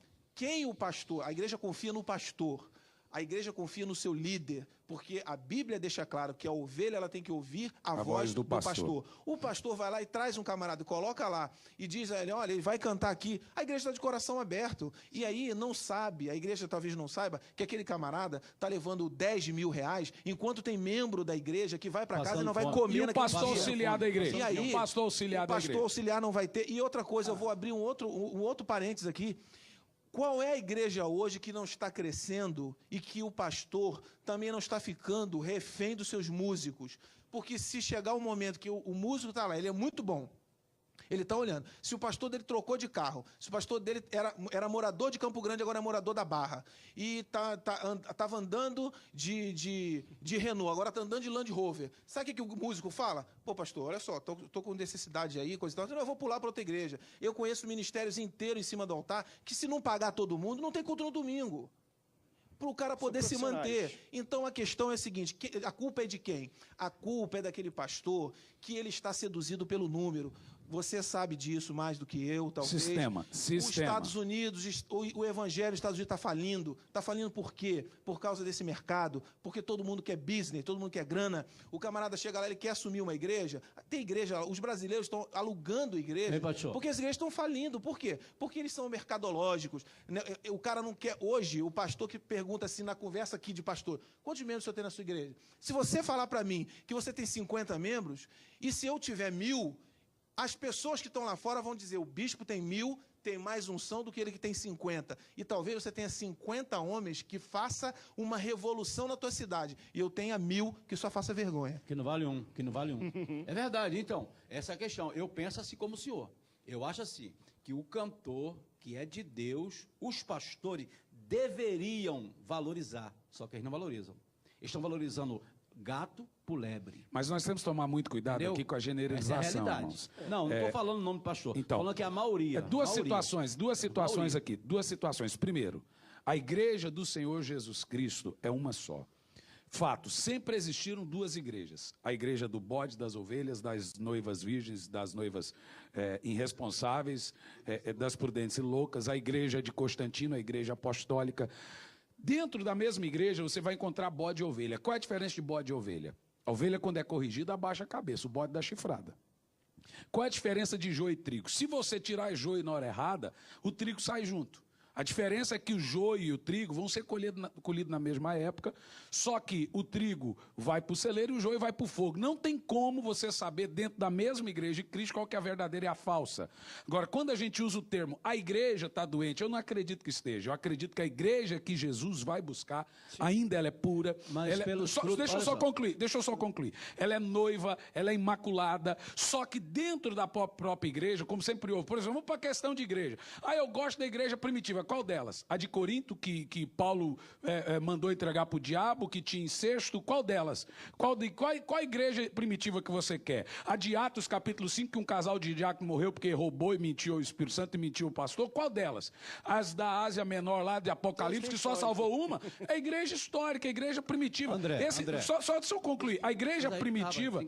a igreja confia no pastor, a igreja confia no seu líder, porque a Bíblia deixa claro que a ovelha ela tem que ouvir a voz do pastor. O pastor vai lá e traz um camarada, coloca lá e diz a ele, olha, ele vai cantar aqui. A igreja está de coração aberto. E aí não sabe, a igreja talvez não saiba, que aquele camarada está levando 10 mil reais, enquanto tem membro da igreja que vai para casa e não vai comer e o naquele pastor dia. auxiliar da igreja. E aí, o pastor auxiliar da igreja. O pastor auxiliar não vai ter. E outra coisa, eu vou abrir um outro parênteses aqui. Qual é a igreja hoje que não está crescendo e que o pastor também não está ficando refém dos seus músicos? Porque se chegar um momento que o músico está lá, ele é muito bom, ele está olhando. Se o pastor dele trocou de carro, se o pastor dele era morador de Campo Grande, agora é morador da Barra, e estava andando de Renault, agora está andando de Land Rover. Sabe o que o músico fala? Pô, pastor, olha só, tô com necessidade aí, coisa e tal. Eu vou pular para outra igreja. Eu conheço ministérios inteiros em cima do altar, que se não pagar todo mundo, não tem culto no domingo. Para o cara poder se manter. Então a questão é a seguinte: a culpa é de quem? A culpa é daquele pastor que ele está seduzido pelo número. Você sabe disso mais do que eu, talvez. Sistema. Os Estados Unidos, o evangelho dos Estados Unidos está falindo. Está falindo por quê? Por causa desse mercado. Porque todo mundo quer business, todo mundo quer grana. O camarada chega lá, ele quer assumir uma igreja. Tem igreja, os brasileiros estão alugando igreja. Porque as igrejas estão falindo. Por quê? Porque eles são mercadológicos. O cara não quer... Hoje, o pastor que pergunta assim na conversa aqui de pastor, quantos membros o senhor tem na sua igreja? Se você falar para mim que você tem 50 membros, e se eu tiver 1000... as pessoas que estão lá fora vão dizer, o bispo tem 1000, tem mais unção do que ele que tem 50. E talvez você tenha 50 homens que faça uma revolução na tua cidade. E eu tenha 1000 que só faça vergonha. Que não vale um. É verdade. Então, essa é a questão. Eu penso assim como o senhor. Eu acho assim, que o cantor, que é de Deus, os pastores deveriam valorizar. Só que eles não valorizam. Eles estão valorizando gato por lebre. Mas nós temos que tomar muito cuidado, entendeu? Aqui com a generalização. Essa é a realidade. Irmãos. Não estou falando o nome do pastor. Então, falando que é a maioria. Duas situações aqui. Duas situações. Primeiro, a igreja do Senhor Jesus Cristo é uma só. Fato, sempre existiram duas igrejas. A igreja do bode, das ovelhas, das noivas virgens, das noivas irresponsáveis, das prudentes e loucas. A igreja de Constantino, a igreja apostólica. Dentro da mesma igreja, você vai encontrar bode e ovelha. Qual é a diferença de bode e ovelha? A ovelha, quando é corrigida, abaixa a cabeça. O bode dá chifrada. Qual é a diferença de joio e trigo? Se você tirar joio na hora errada, o trigo sai junto. A diferença é que o joio e o trigo vão ser colhidos na mesma época, só que o trigo vai para o celeiro e o joio vai para o fogo. Não tem como você saber dentro da mesma igreja de Cristo qual que é a verdadeira e a falsa. Agora, quando a gente usa o termo, a igreja está doente, eu não acredito que esteja. Eu acredito que a igreja que Jesus vai buscar, ainda ela é pura. Mas Deixa eu só concluir. Ela é noiva, ela é imaculada, só que dentro da própria igreja, como sempre houve, por exemplo, vamos para a questão de igreja. Eu gosto da igreja primitiva. Qual delas? A de Corinto, que Paulo mandou entregar para o diabo, que tinha incesto? Qual delas? Qual igreja primitiva que você quer? A de Atos, capítulo 5, que um casal de diácono morreu porque roubou e mentiu ao Espírito Santo e mentiu ao pastor? Qual delas? As da Ásia Menor, lá de Apocalipse, que só salvou uma? É a igreja histórica, a igreja primitiva. André. Só deixa eu concluir. A igreja primitiva,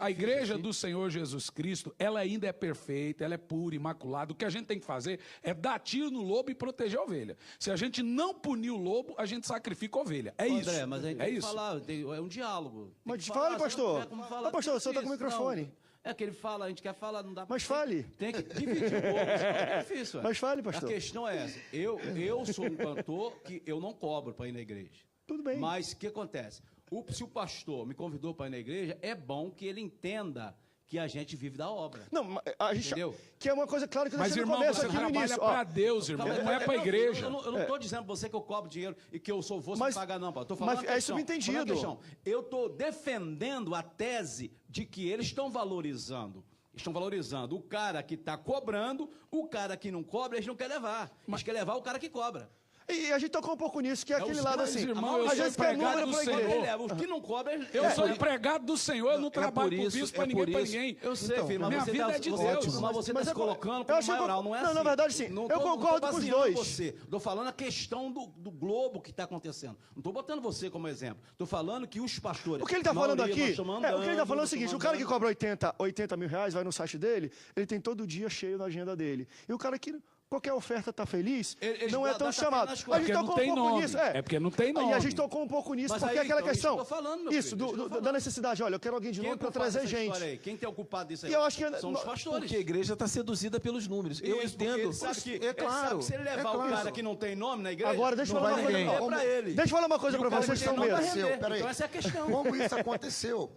a igreja do Senhor Jesus Cristo, ela ainda é perfeita, ela é pura, imaculada. O que a gente tem que fazer é dar tiro no lobo e proteger a ovelha. Se a gente não punir o lobo, a gente sacrifica a ovelha. É André, isso. mas aí tem que falar, é um diálogo. Mas fale, pastor. Pastor, você está com o microfone. É que ele fala, a gente quer falar, não dá pra... Mas fale. Tem que dividir o povo, é difícil. Mas fale, pastor. A questão é essa. Eu sou um cantor que eu não cobro para ir na igreja. Tudo bem. Mas o que acontece? Se o pastor me convidou para ir na igreja, é bom que ele entenda que a gente vive da obra. Não, a gente, Entendeu? que é uma coisa clara que eu Mas, deixei no irmão, começo você aqui no trabalha início. para Deus, irmão, não é para a igreja. Eu não estou dizendo pra você que eu cobro dinheiro e que eu vou Mas- pagar, não, Paulo. Tô falando mas uma é questão, subentendido. falando uma questão. Eu estou defendendo a tese de que eles estão valorizando. Estão valorizando o cara que está cobrando, o cara que não cobra, eles não querem levar. Eles querem levar o cara que cobra. E a gente tocou um pouco nisso, que é aquele os lado dois, assim. irmão, eu a sou gente quer empregado número do pra Senhor. igreja. Ele leva. Os que não cobram, eles Eu sou empregado do Senhor, eu não trabalho por por isso, visto para é ninguém, por para isso. ninguém. Eu sei, Então, filho, mas minha você vida tá, é de você, Deus. mas você Mas está se eu- colocando eu como acho que maioral, não é não, assim. na verdade, sim. Não Eu tô concordo com os baseando dois. Você. Estou falando a questão do globo que está acontecendo. Não estou botando você como exemplo. Estou falando que os pastores... O que ele tá falando maioria, aqui, nós estamos o que ele tá andando, falando é o nós seguinte, estamos o cara que andando. cobra 80 mil reais, vai no site dele, ele tem todo dia cheio na agenda dele. E o cara que qualquer oferta tá feliz, Eles não é dá tão tapinha chamado. nas A costas. gente Porque não tocou tem um pouco nome. nisso. É porque não tem E a nome. gente tocou um pouco nisso, Mas porque aí, é aquela então, isso questão. que eu tô falando, meu Isso, filho, isso que eu tô da falando. necessidade. Olha, eu quero alguém de Quem nome é para culpado trazer dessa gente. história aí? Quem tem o culpado disso aí? E eu acho que São os pastores. Porque a igreja está seduzida pelos números. Eu Isso, porque entendo. ele sabe que, é claro. ele sabe que se ele levar é o claro. cara que não tem nome na igreja, Agora, deixa eu Não falar vai uma coisa. ninguém. é pra ele. Deixa eu falar uma coisa E o para cara vocês que que tem estão nome vai mesmo. render. Peraí. Então essa é a questão. Como isso aconteceu?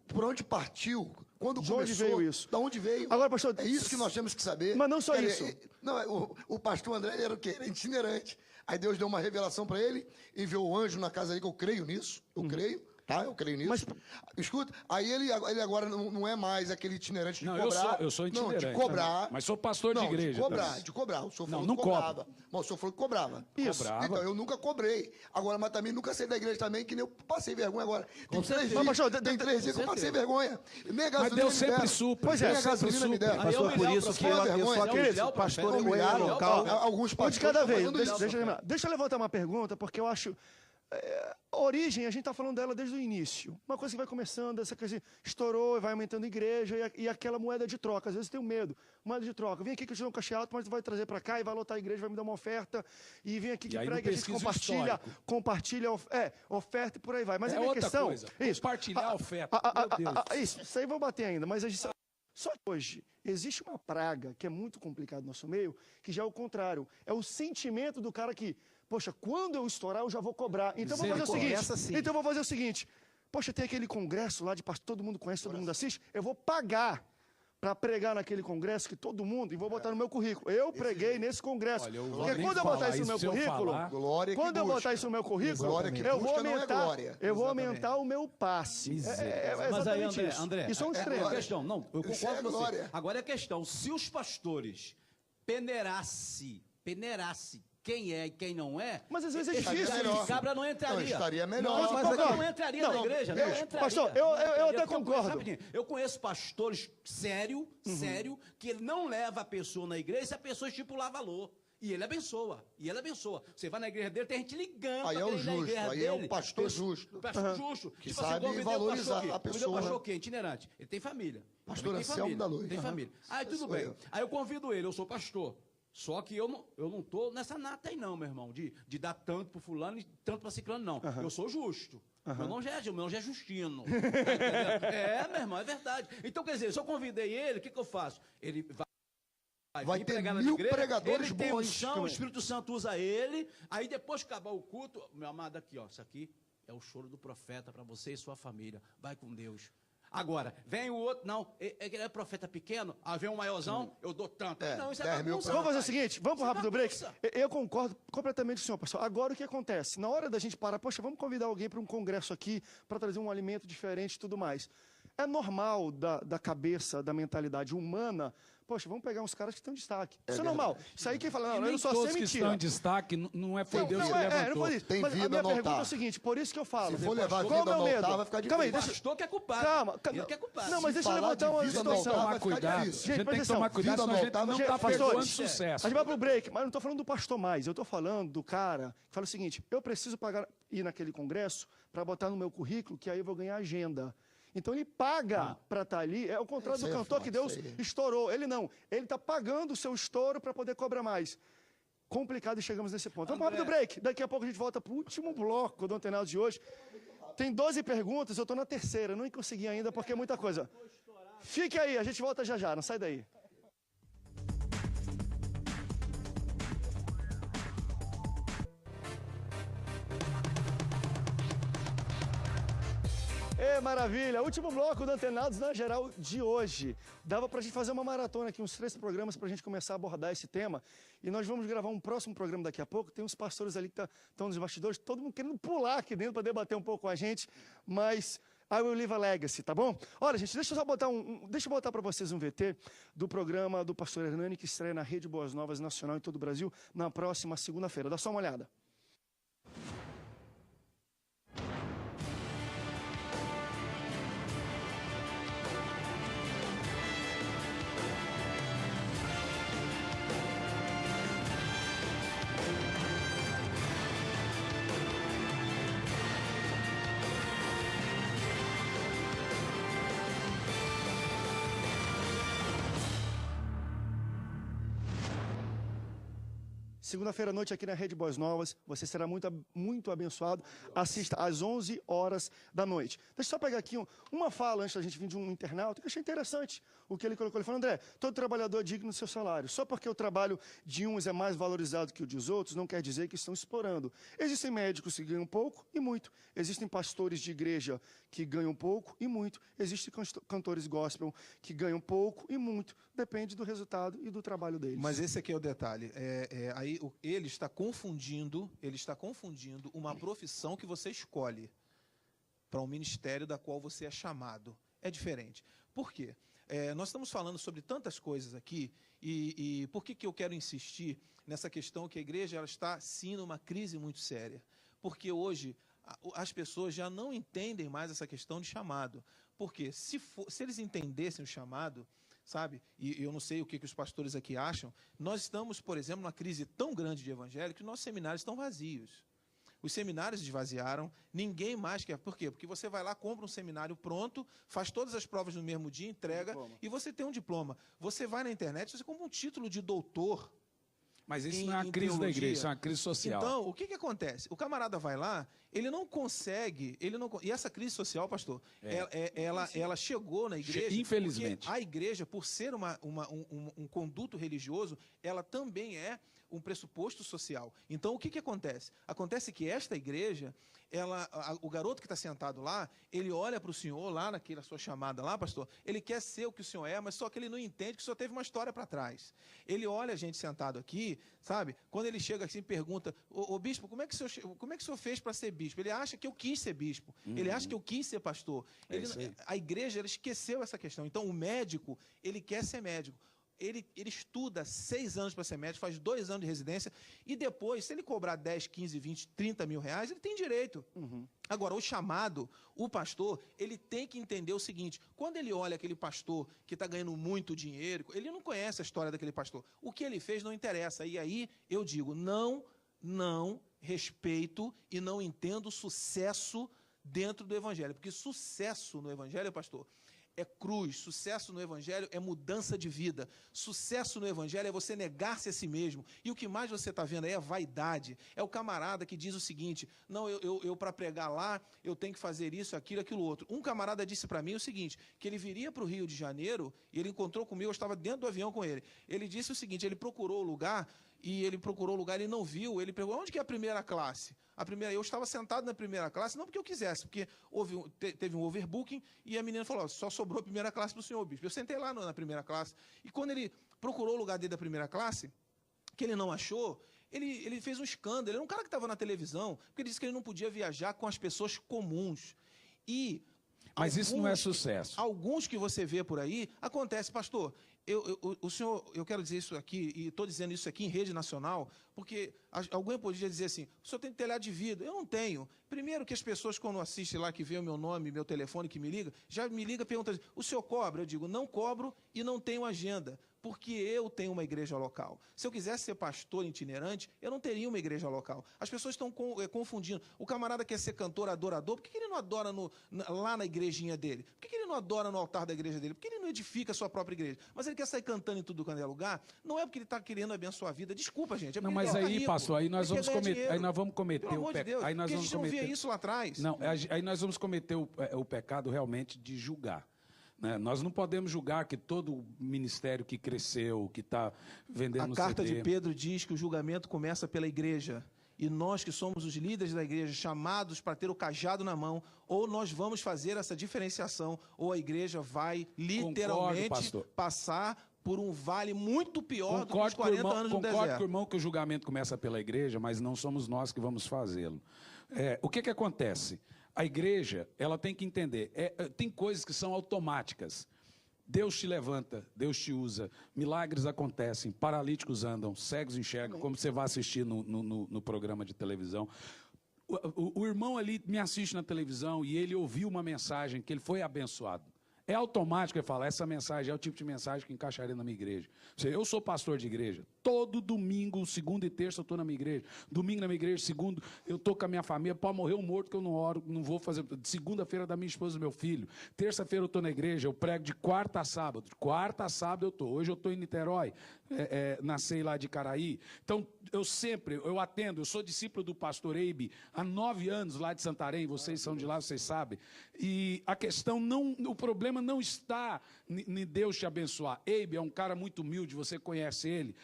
Por onde partiu? Quando De onde começou? veio isso? Da onde veio? Agora, pastor, É isso que nós temos que saber. Mas não só isso. O pastor André ele era o quê? Ele era itinerante. Aí Deus deu uma revelação para ele, enviou o anjo na casa dele, que eu creio nisso. Eu creio. Tá, eu creio nisso. Mas- Escuta, aí ele agora não é mais aquele itinerante de Não, cobrar. eu sou itinerante. Não, de cobrar. Mas sou pastor de Não, igreja também. De cobrar. O senhor Não, falou não que cobrava. Mas o senhor falou que cobrava. Isso. Cobrava. Então, eu nunca cobrei. Agora, mas também nunca saí da igreja também, que nem eu passei vergonha agora. Tem três certeza. dias, Mas, pastor, tem 3 dias que eu passei vergonha. Nem a gasolina Deus me sempre deram. supre. Pois é, Nem a sempre gasolina me deram. Aí Pastor, humilhar por o isso que profeta, eu só humilhar o acredito. profeta, Pastor humilhar humilhar o local. Alguns Um de pastores cada estão vez. fazendo Deixa isso. eu terminar. Deixa eu levantar uma pergunta, porque eu acho. A origem, a gente está falando dela desde o início. Uma coisa que vai começando, essa coisa estourou, vai aumentando a igreja e aquela moeda de troca. Às vezes tem um medo. Moeda de troca. Vem aqui que eu te dou um cachê alto, mas tu vai trazer para cá e vai lotar a igreja, vai me dar uma oferta. E vem aqui que E aí prega, não a gente pesquisa o compartilha oferta e por aí vai. Mas É a minha outra questão. coisa. Isso. Compartilhar a oferta. Meu Deus. Isso aí eu vou bater ainda, mas a gente. Só que hoje existe uma praga que é muito complicada no nosso meio, que já é o contrário. É o sentimento do cara que, poxa, quando eu estourar, eu já vou cobrar. Então eu vou fazer o seguinte. Começa assim. Então eu vou fazer o seguinte. Poxa, tem aquele congresso lá de pastor, todo mundo conhece, todo mundo assiste. Eu vou pagar para pregar naquele congresso que todo mundo, e vou botar no meu currículo. Eu preguei nesse congresso. Olha, eu vou Porque nem quando eu botar falar isso no meu isso, se eu currículo, falar- Glória que quando eu busca. botar isso no meu currículo, Glória que eu vou busca não é aumentar, glória. eu vou Exatamente. aumentar o meu passe. É Mas aí, exatamente isso. André, Isso é um a extremo. questão, não, eu Isso é concordo com você. glória. Agora é a questão, se os pastores peneirasse quem é e quem não é, Mas às vezes é esse difícil. cara de Melhor. cabra não entraria. Não, estaria melhor. Não, Mas mas aqui- não entraria não, na igreja, não entraria. pastor, eu Não até entraria, porque concordo. rapidinho, eu conheço pastores sério, que ele não leva a pessoa na igreja se a pessoa estipular valor. E ele abençoa, Você vai na igreja dele, tem gente ligando Aí pra é o querer ir na justo, igreja aí é o dele. pastor justo. O pastor justo. Que assim, sabe convidei o valorizar pastor a aqui, convidei pessoa. o pastor aqui, itinerante. Ele tem família. Pastor Ele tem Anselmo família, da Luz. Tem Aham. família. Aí tudo Sou bem. eu. Aí eu convido ele, eu sou pastor. Só que eu não tô nessa nata aí não, meu irmão, de dar tanto pro fulano e tanto pra ciclano, não. Eu sou justo. Meu nome já é Justino. Tá entendendo? Meu irmão, é verdade. Então, quer dizer, se eu convidei ele, o que eu faço? Ele vai vir ter pregar na 1000 igreja, pregadores ele tem bons unção, também. o Espírito Santo usa ele, aí depois que acabar o culto, meu amado, aqui, ó, isso aqui é o choro do profeta para você e sua família. Vai com Deus. Agora, vem o outro, não, ele é profeta pequeno, vem um maiorzão, eu dou tanto. Não, isso é 10 mil bagunça. Vamos fazer o rapaz. seguinte, vamos para o Isso é rápido break. bagunça. Eu concordo completamente com o senhor, pastor. Agora o que acontece? Na hora da gente parar, poxa, vamos convidar alguém para um congresso aqui, para trazer um alimento diferente e tudo mais. É normal da cabeça, da mentalidade humana, poxa, vamos pegar uns caras que estão em destaque. Isso é normal. Isso aí quem fala, E não, eu nem não sou todos assim, que mentira. estão em destaque, foi Deus que não levantou. foi isso. Tem Mas vida a minha no pergunta é o altar. seguinte, por isso que eu falo. Se for levar qual vida é o no meu altar, medo? vai ficar Calma aí, difícil. deixa... Pastor que é culpado. Calma, Ele que é culpado. Não, mas deixa eu falar levantar de uma vida no situação. altar, Tomar vai ficar cuidado. difícil. A gente tem que presta tomar atenção. cuidado, senão a gente Vida no não altar, está pastores, perdoando sucesso. A gente vai pro break, mas não estou falando do pastor mais. Eu estou falando do cara que fala o seguinte: eu preciso ir naquele congresso para botar no meu currículo, que aí eu vou ganhar agenda. Então ele paga para estar ali. É o contrário do Isso aí é cantor forte, que Deus isso aí. estourou. Ele não. Ele está pagando o seu estouro para poder cobrar mais. Complicado e chegamos nesse ponto. Vamos para o break. Daqui a pouco a gente volta para o último bloco do Antenados de hoje. Tem 12 perguntas, eu estou na terceira. Não consegui ainda porque é muita coisa. Fique aí, a gente volta já já. Não sai daí. Maravilha! Último bloco do Antenados na Geral de hoje. Dava pra gente fazer uma maratona aqui, uns 3 programas pra gente começar a abordar esse tema. E nós vamos gravar um próximo programa daqui a pouco. Tem uns pastores ali que estão nos bastidores, todo mundo querendo pular aqui dentro pra debater um pouco com a gente. Mas I will leave a legacy, tá bom? Olha, gente, deixa eu só botar deixa eu botar pra vocês um VT do programa do pastor Hernani, que estreia na Rede Boas Novas Nacional em todo o Brasil na próxima segunda-feira. Dá só uma olhada. Segunda-feira à noite aqui na Rede Boas Novas, você será muito abençoado. Assista às 11 horas da noite. Deixa eu só pegar aqui uma fala antes da gente vir de um internauta, que eu achei interessante o que ele colocou. Ele falou, André, todo trabalhador é digno do seu salário. Só porque o trabalho de uns é mais valorizado que o dos outros, não quer dizer que estão explorando. Existem médicos que ganham pouco e muito. Existem pastores de igreja que ganham pouco e muito. Existem cantores gospel que ganham pouco e muito. Depende do resultado e do trabalho deles. Mas esse aqui é o detalhe. Aí ele está confundindo uma profissão que você escolhe para um ministério da qual você é chamado. É diferente. Por quê? Nós estamos falando sobre tantas coisas aqui e por que eu quero insistir nessa questão que a igreja ela está sim numa crise muito séria? Porque hoje as pessoas já não entendem mais essa questão de chamado. Porque se eles entendessem o chamado, sabe? E eu não sei o que os pastores aqui acham. Nós estamos, por exemplo, numa crise tão grande de evangelho que nossos seminários estão vazios. Os seminários esvaziaram, ninguém mais quer. Por quê? Porque você vai lá, compra um seminário pronto, faz todas as provas no mesmo dia, entrega, e você tem um diploma. Você vai na internet, você compra um título de doutor. Mas isso não é uma crise da igreja, isso é uma crise social. Então, o que acontece? O camarada vai lá, ele não consegue, e essa crise social, pastor, ela chegou na igreja. Infelizmente. A igreja, por ser um conduto religioso, ela também é um pressuposto social. Então, o que acontece? Acontece que esta igreja, o garoto que está sentado lá, ele olha para o senhor lá naquela sua chamada lá, pastor, ele quer ser o que o senhor é, mas só que ele não entende que o senhor teve uma história para trás. Ele olha a gente sentado aqui, sabe? Quando ele chega assim e pergunta, ô bispo, como é que o senhor fez para ser bispo? Ele acha que eu quis ser bispo, ele acha que eu quis ser pastor. A igreja, ela esqueceu essa questão. Então, o médico, ele quer ser médico. Ele estuda 6 anos para ser médico, faz 2 anos de residência, e depois, se ele cobrar 10, 15, 20, 30 mil reais, ele tem direito. Agora, o chamado, o pastor, ele tem que entender o seguinte, quando ele olha aquele pastor que está ganhando muito dinheiro, ele não conhece a história daquele pastor. O que ele fez não interessa. E aí, eu digo, não respeito e não entendo sucesso dentro do evangelho. Porque sucesso no evangelho, pastor, é cruz, sucesso no evangelho é mudança de vida, sucesso no evangelho é você negar-se a si mesmo, e o que mais você está vendo aí é vaidade, é o camarada que diz o seguinte, não, eu para pregar lá, eu tenho que fazer isso, aquilo outro. Um camarada disse para mim o seguinte, que ele viria para o Rio de Janeiro, e ele encontrou comigo, eu estava dentro do avião com ele disse o seguinte, ele procurou o lugar, ele não viu, ele perguntou, onde que é a primeira classe? Eu estava sentado na primeira classe, não porque eu quisesse, porque teve um overbooking e a menina falou, só sobrou a primeira classe para o senhor, bispo. Eu sentei lá na primeira classe, e quando ele procurou o lugar dele da primeira classe, que ele não achou, ele fez um escândalo, ele era um cara que estava na televisão, porque ele disse que ele não podia viajar com as pessoas comuns. Mas isso não é sucesso. Alguns que você vê por aí, acontece, pastor, o senhor, eu quero dizer isso aqui, e estou dizendo isso aqui em rede nacional, porque alguém podia dizer assim, o senhor tem telhado de vidro. Eu não tenho. Primeiro que as pessoas, quando assistem lá, que vê o meu nome, meu telefone, que me liga, já me liga e pergunta, o senhor cobra? Eu digo, não cobro e não tenho agenda, porque eu tenho uma igreja local. Se eu quisesse ser pastor itinerante, eu não teria uma igreja local. As pessoas estão confundindo. O camarada quer ser cantor, adorador, por que ele não adora lá na igrejinha dele? Por que ele não adora no altar da igreja dele? Por que ele não edifica a sua própria igreja? Mas ele quer sair cantando em tudo quanto é lugar? Não é porque ele está querendo abençoar a vida. Desculpa, gente. Não, mas aí, pastor, aí nós vamos cometer Pelo amor de Deus, aí nós porque a vamos gente não via isso lá atrás. Não, aí nós vamos cometer o pecado realmente de julgar. Né? Nós não podemos julgar que todo ministério que cresceu, que está vendendo A carta CD... de Pedro diz que o julgamento começa pela igreja. e nós que somos os líderes da igreja, chamados para ter o cajado na mão, ou nós vamos fazer essa diferenciação, ou a igreja vai literalmente passar por um vale muito pior do que os 40 anos no deserto. Concordo com o irmão que o julgamento começa pela igreja, mas não somos nós que vamos fazê-lo. O que acontece? A igreja, ela tem que entender, tem coisas que são automáticas. Deus te levanta, Deus te usa, milagres acontecem, paralíticos andam, cegos enxergam, como você vai assistir no programa de televisão. O irmão ali me assiste na televisão e ele ouviu uma mensagem que ele foi abençoado. É automático, ele fala, essa mensagem é o tipo de mensagem que encaixaria na minha igreja. Eu sou pastor de igreja, todo domingo, segunda e terça eu estou na minha igreja. Domingo na minha igreja, segundo eu estou com a minha família, pode morrer um morto que eu não oro, não vou fazer. Segunda-feira da minha esposa e do meu filho. Terça-feira eu estou na igreja, eu prego de quarta a sábado. Quarta a sábado eu estou. Hoje eu estou em Niterói, nasci lá de Caraí. Então, eu atendo, eu sou discípulo do pastor Eibe há 9 anos lá de Santarém, vocês são de lá, vocês sabem. E a questão o problema não está em Deus te abençoar. Eibe é um cara muito humilde, você conhece ele.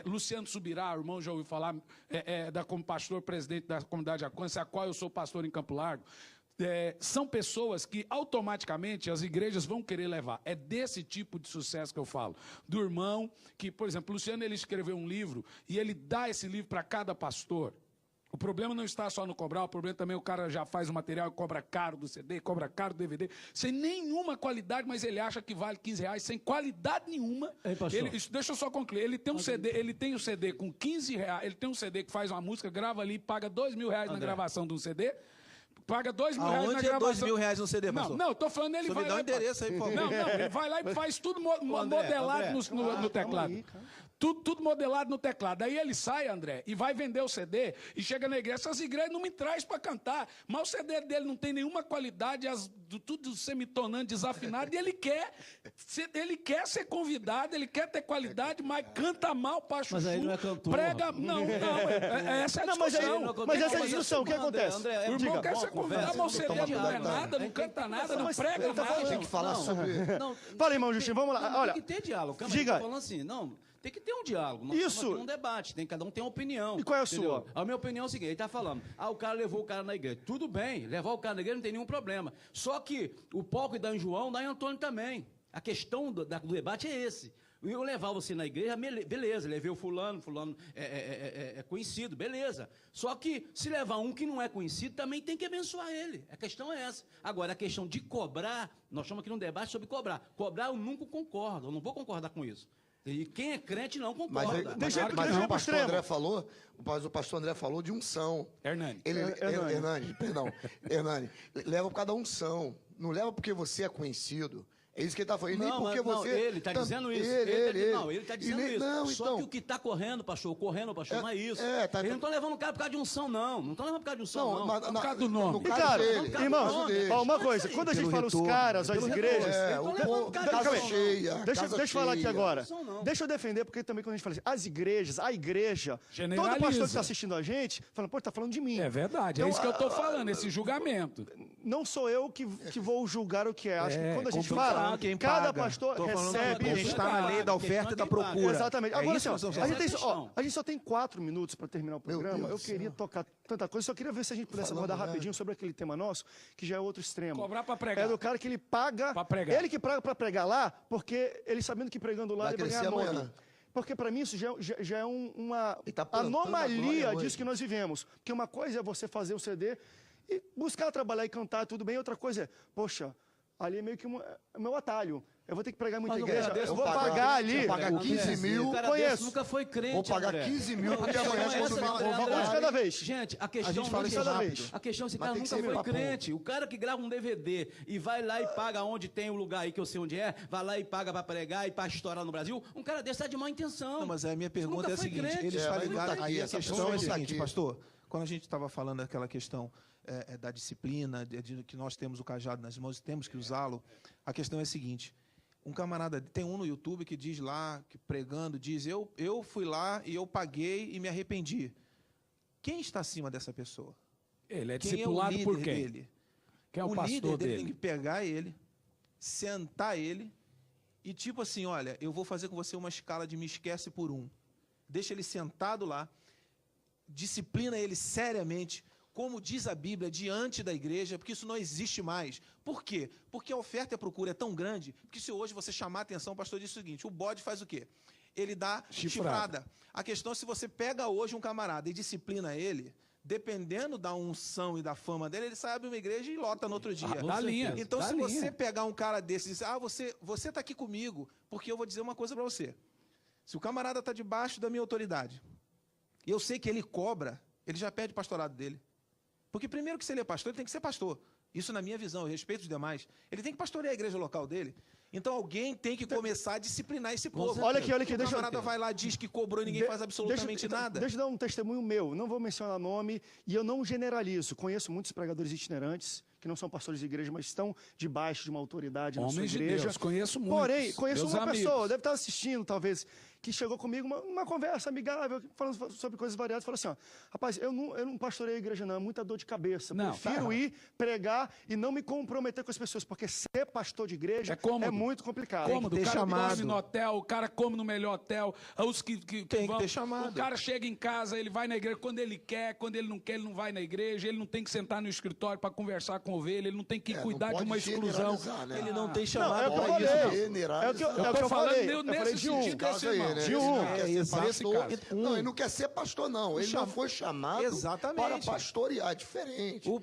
Luciano Subirá, o irmão já ouviu falar, como pastor presidente da comunidade Aquância, a qual eu sou pastor em Campo Largo. São pessoas que automaticamente as igrejas vão querer levar. É desse tipo de sucesso que eu falo. Do irmão que, por exemplo, Luciano, ele escreveu um livro e ele dá esse livro para cada pastor. O problema não está só no cobrar, o problema também o cara já faz o material, cobra caro do CD, cobra caro do DVD, sem nenhuma qualidade, mas ele acha que vale R$15, sem qualidade nenhuma. Deixa eu só concluir, ele tem o CD com R$15, ele tem um CD que faz uma música, grava ali, paga R$2.000 na gravação de um CD, paga R$2.000 na gravação. R$2.000 no CD, pastor? Não, tô falando, ele vai lá... endereço aí, por favor. Não, ele vai lá e faz tudo modelado no teclado. Tudo modelado no teclado. Aí ele sai, André, e vai vender o CD, e chega na igreja. Essas igrejas não me trazem para cantar, mas o CD dele não tem nenhuma qualidade, tudo semitonante, desafinado, e ele quer ser convidado, ele quer ter qualidade, mas canta mal para chuchu. Mas aí não é cantor. Prega... essa é a discussão. Mas essa discussão, o que acontece? O irmão quer ser convidado, mas o CD não é nada, não canta nada, não prega nada. Tem que falar sobre... Fala, irmão Justinho, vamos lá. Olha, tem que ter diálogo. Diga. Falando assim, tem que ter um diálogo. Nós Isso. estamos aqui num debate, cada um tem uma opinião. E qual é a entendeu? sua? A minha opinião é o seguinte, ele está falando, o cara levou o cara na igreja. Tudo bem, levar o cara na igreja não tem nenhum problema. Só que o palco dá em João, dá em Antônio também. A questão do debate é esse. Eu levar você na igreja, beleza, levei o fulano é conhecido, beleza. Só que se levar um que não é conhecido, também tem que abençoar ele. A questão é essa. Agora, a questão de cobrar, nós estamos aqui num debate sobre cobrar. Cobrar eu nunca concordo, eu não vou concordar com isso. E quem é crente não concorda. Mas o pastor André falou de unção. Hernani. Hernani, leva por cada unção. Não leva porque você é conhecido. É isso que ele está falando. Nem porque você... ele está dizendo isso. Ele está dizendo isso. Não, só então... que o que está correndo, pastor, não é isso. Tá, eles não estão levando o cara por causa de unção, não. Não estão levando por causa de unção, não. Por causa do nome. E, cara, irmãos, uma coisa, quando a gente fala os caras, as igrejas... Deixa eu falar aqui agora. Deixa eu defender, porque também quando a gente fala assim, as igrejas, a igreja, todo pastor que está assistindo a gente, fala, pô, está falando de mim. É verdade, é isso que eu estou falando, esse julgamento. Não sou eu que vou julgar o que é. Acho que quando a gente fala, cada pastor recebe... A gente está na lei da oferta e da procura. Exatamente. Agora, assim, a gente só tem 4 minutos para terminar o programa. Eu queria tocar tanta coisa, só queria ver se a gente pudesse abordar rapidinho sobre aquele tema nosso, que já é outro extremo. Cobrar para pregar. É do cara que ele paga... Para pregar. Ele que paga para pregar lá, porque ele sabendo que pregando lá, ele vai ganhar nome. Porque para mim isso já é uma anomalia disso que nós vivemos. Porque uma coisa é você fazer o CD e buscar trabalhar e cantar, tudo bem. Outra coisa é, poxa, ali é meio que o meu atalho. Eu vou ter que pregar muita igreja. Eu vou pagar ali. Vou pagar 15 mil. Conheço. Nunca foi crente. Vou pagar 15 mil porque amanhã vamos de cada vez. Gente, a questão não é cada vez. A questão é que esse cara nunca foi crente. O cara que grava um DVD e vai lá e paga onde tem o lugar aí que eu sei onde é, vai lá e paga para pregar e para estourar no Brasil, um cara desse está de má intenção. Não, mas a minha pergunta é a seguinte, ele está ligado aqui, a questão é a seguinte, pastor, quando a gente estava falando daquela questão da disciplina, de que nós temos o cajado nas mãos e temos que usá-lo, a questão é a seguinte, um camarada, tem um no YouTube que diz lá, que pregando, diz, eu fui lá e eu paguei e me arrependi. Quem está acima dessa pessoa? Ele é discipulado por quem? Dele? Quem é o pastor líder dele? dele? Tem que pegar ele, sentar ele e tipo assim, olha, eu vou fazer com você uma escala de me esquece por um. Deixa ele sentado lá. disciplina ele seriamente, como diz a Bíblia, diante da igreja, porque isso não existe mais. Por quê? Porque a oferta e a procura é tão grande, que se hoje você chamar a atenção, o pastor diz o seguinte, o bode faz o quê? Ele dá chifrada. A questão é se você pega hoje um camarada e disciplina ele, dependendo da unção e da fama dele, ele sai, abre uma igreja e lota no outro dia. Dá linha. Então, dá se linha. você pegar um cara desse e dizer, você tá aqui comigo, porque eu vou dizer uma coisa para você. Se o camarada tá debaixo da minha autoridade, e eu sei que ele cobra, ele já perde o pastorado dele. Porque primeiro que se ele é pastor, ele tem que ser pastor. Isso na minha visão, eu respeito os demais. Ele tem que pastorear a igreja local dele. Então alguém tem que começar a disciplinar esse povo. Olha aqui, o camarada vai lá, diz que cobrou e ninguém faz absolutamente nada. Deixa eu dar um testemunho meu. Não vou mencionar nome e eu não generalizo. Conheço muitos pregadores itinerantes que não são pastores de igreja, mas estão debaixo de uma autoridade na sua Homens de igreja. Deus, conheço muitos. Porém, conheço meus uma amigos. pessoa, deve estar assistindo, talvez, que chegou comigo, uma conversa amigável, falando sobre coisas variadas, falou assim, ó, rapaz, eu não pastorei a igreja não, é muita dor de cabeça, Não, prefiro tá ir pregar e não me comprometer com as pessoas, porque ser pastor de igreja cômodo. é muito complicado. Cômodo, ter o cara chamado. dorme no hotel, o cara come no melhor hotel, os que Tem que vão, ter chamado. o cara chega em casa, ele vai na igreja quando ele quer, quando ele não quer, ele não vai na igreja, ele não tem que sentar no escritório para conversar com ovelha, ele não tem que cuidar de uma exclusão. Né? Ele não tem Não, chamado é o que eu para falei. isso. É o Generalizar. que eu tô falando falei. Eu nesse falei de um. sentido desse Caso aí, irmão. né? De Ele um. não quer ser pastor. caso. Não, ele não quer ser pastor, não. Ele não foi chamado Exatamente. para pastorear. É diferente. O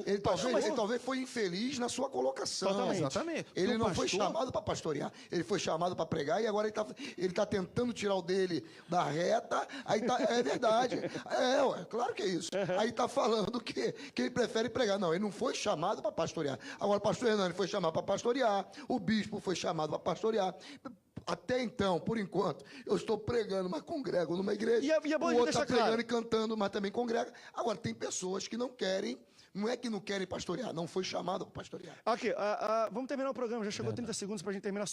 Ele pastor- talvez foi infeliz na sua colocação. Totalmente. Exatamente. Ele O não foi pastor- chamado para pastorear. Ele foi chamado para pregar e agora ele tá tentando tirar o dele da reta. Aí tá, é verdade. Claro que é isso. Aí tá falando que ele prefere pregar. Não, ele não foi chamado para pastorear. Agora, o pastor Hernani foi chamado para pastorear. O bispo foi chamado para pastorear. Até então, por enquanto, eu estou pregando, mas congrego numa igreja. E é bom o de outro está deixar claro. pregando e cantando, mas também congrega. Agora, tem pessoas que não querem, não é que não querem pastorear, não foi chamado para pastorear. Ok, vamos terminar o programa, já chegou 30 segundos para a gente terminar.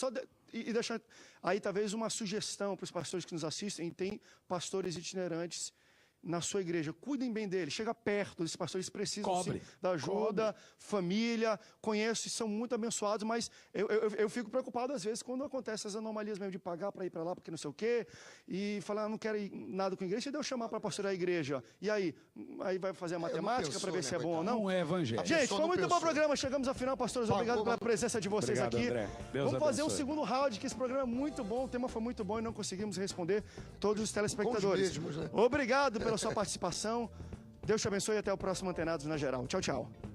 E deixar aí talvez uma sugestão para os pastores que nos assistem. Tem pastores itinerantes na sua igreja. Cuidem bem deles, chega perto, esses pastores precisam sim, da ajuda, família, conheço e são muito abençoados, mas eu fico preocupado às vezes quando acontecem essas anomalias mesmo de pagar para ir para lá, porque não sei o quê, e falar, não quero ir nada com a igreja, e daí eu chamar para pastorear a igreja. E aí vai fazer a matemática para ver se é bom ou não? Não é evangelho. Gente, pessoa foi não muito bom o pensou. programa. Chegamos ao final, pastores. Obrigado pela presença de vocês Obrigado, aqui. André. Deus Vamos fazer um abençoe. segundo round, que esse programa é muito bom. O tema foi muito bom e não conseguimos responder todos os telespectadores. mesmos, né? Obrigado pela sua participação. Deus te abençoe e até o próximo Antenados na Geral. Tchau, tchau.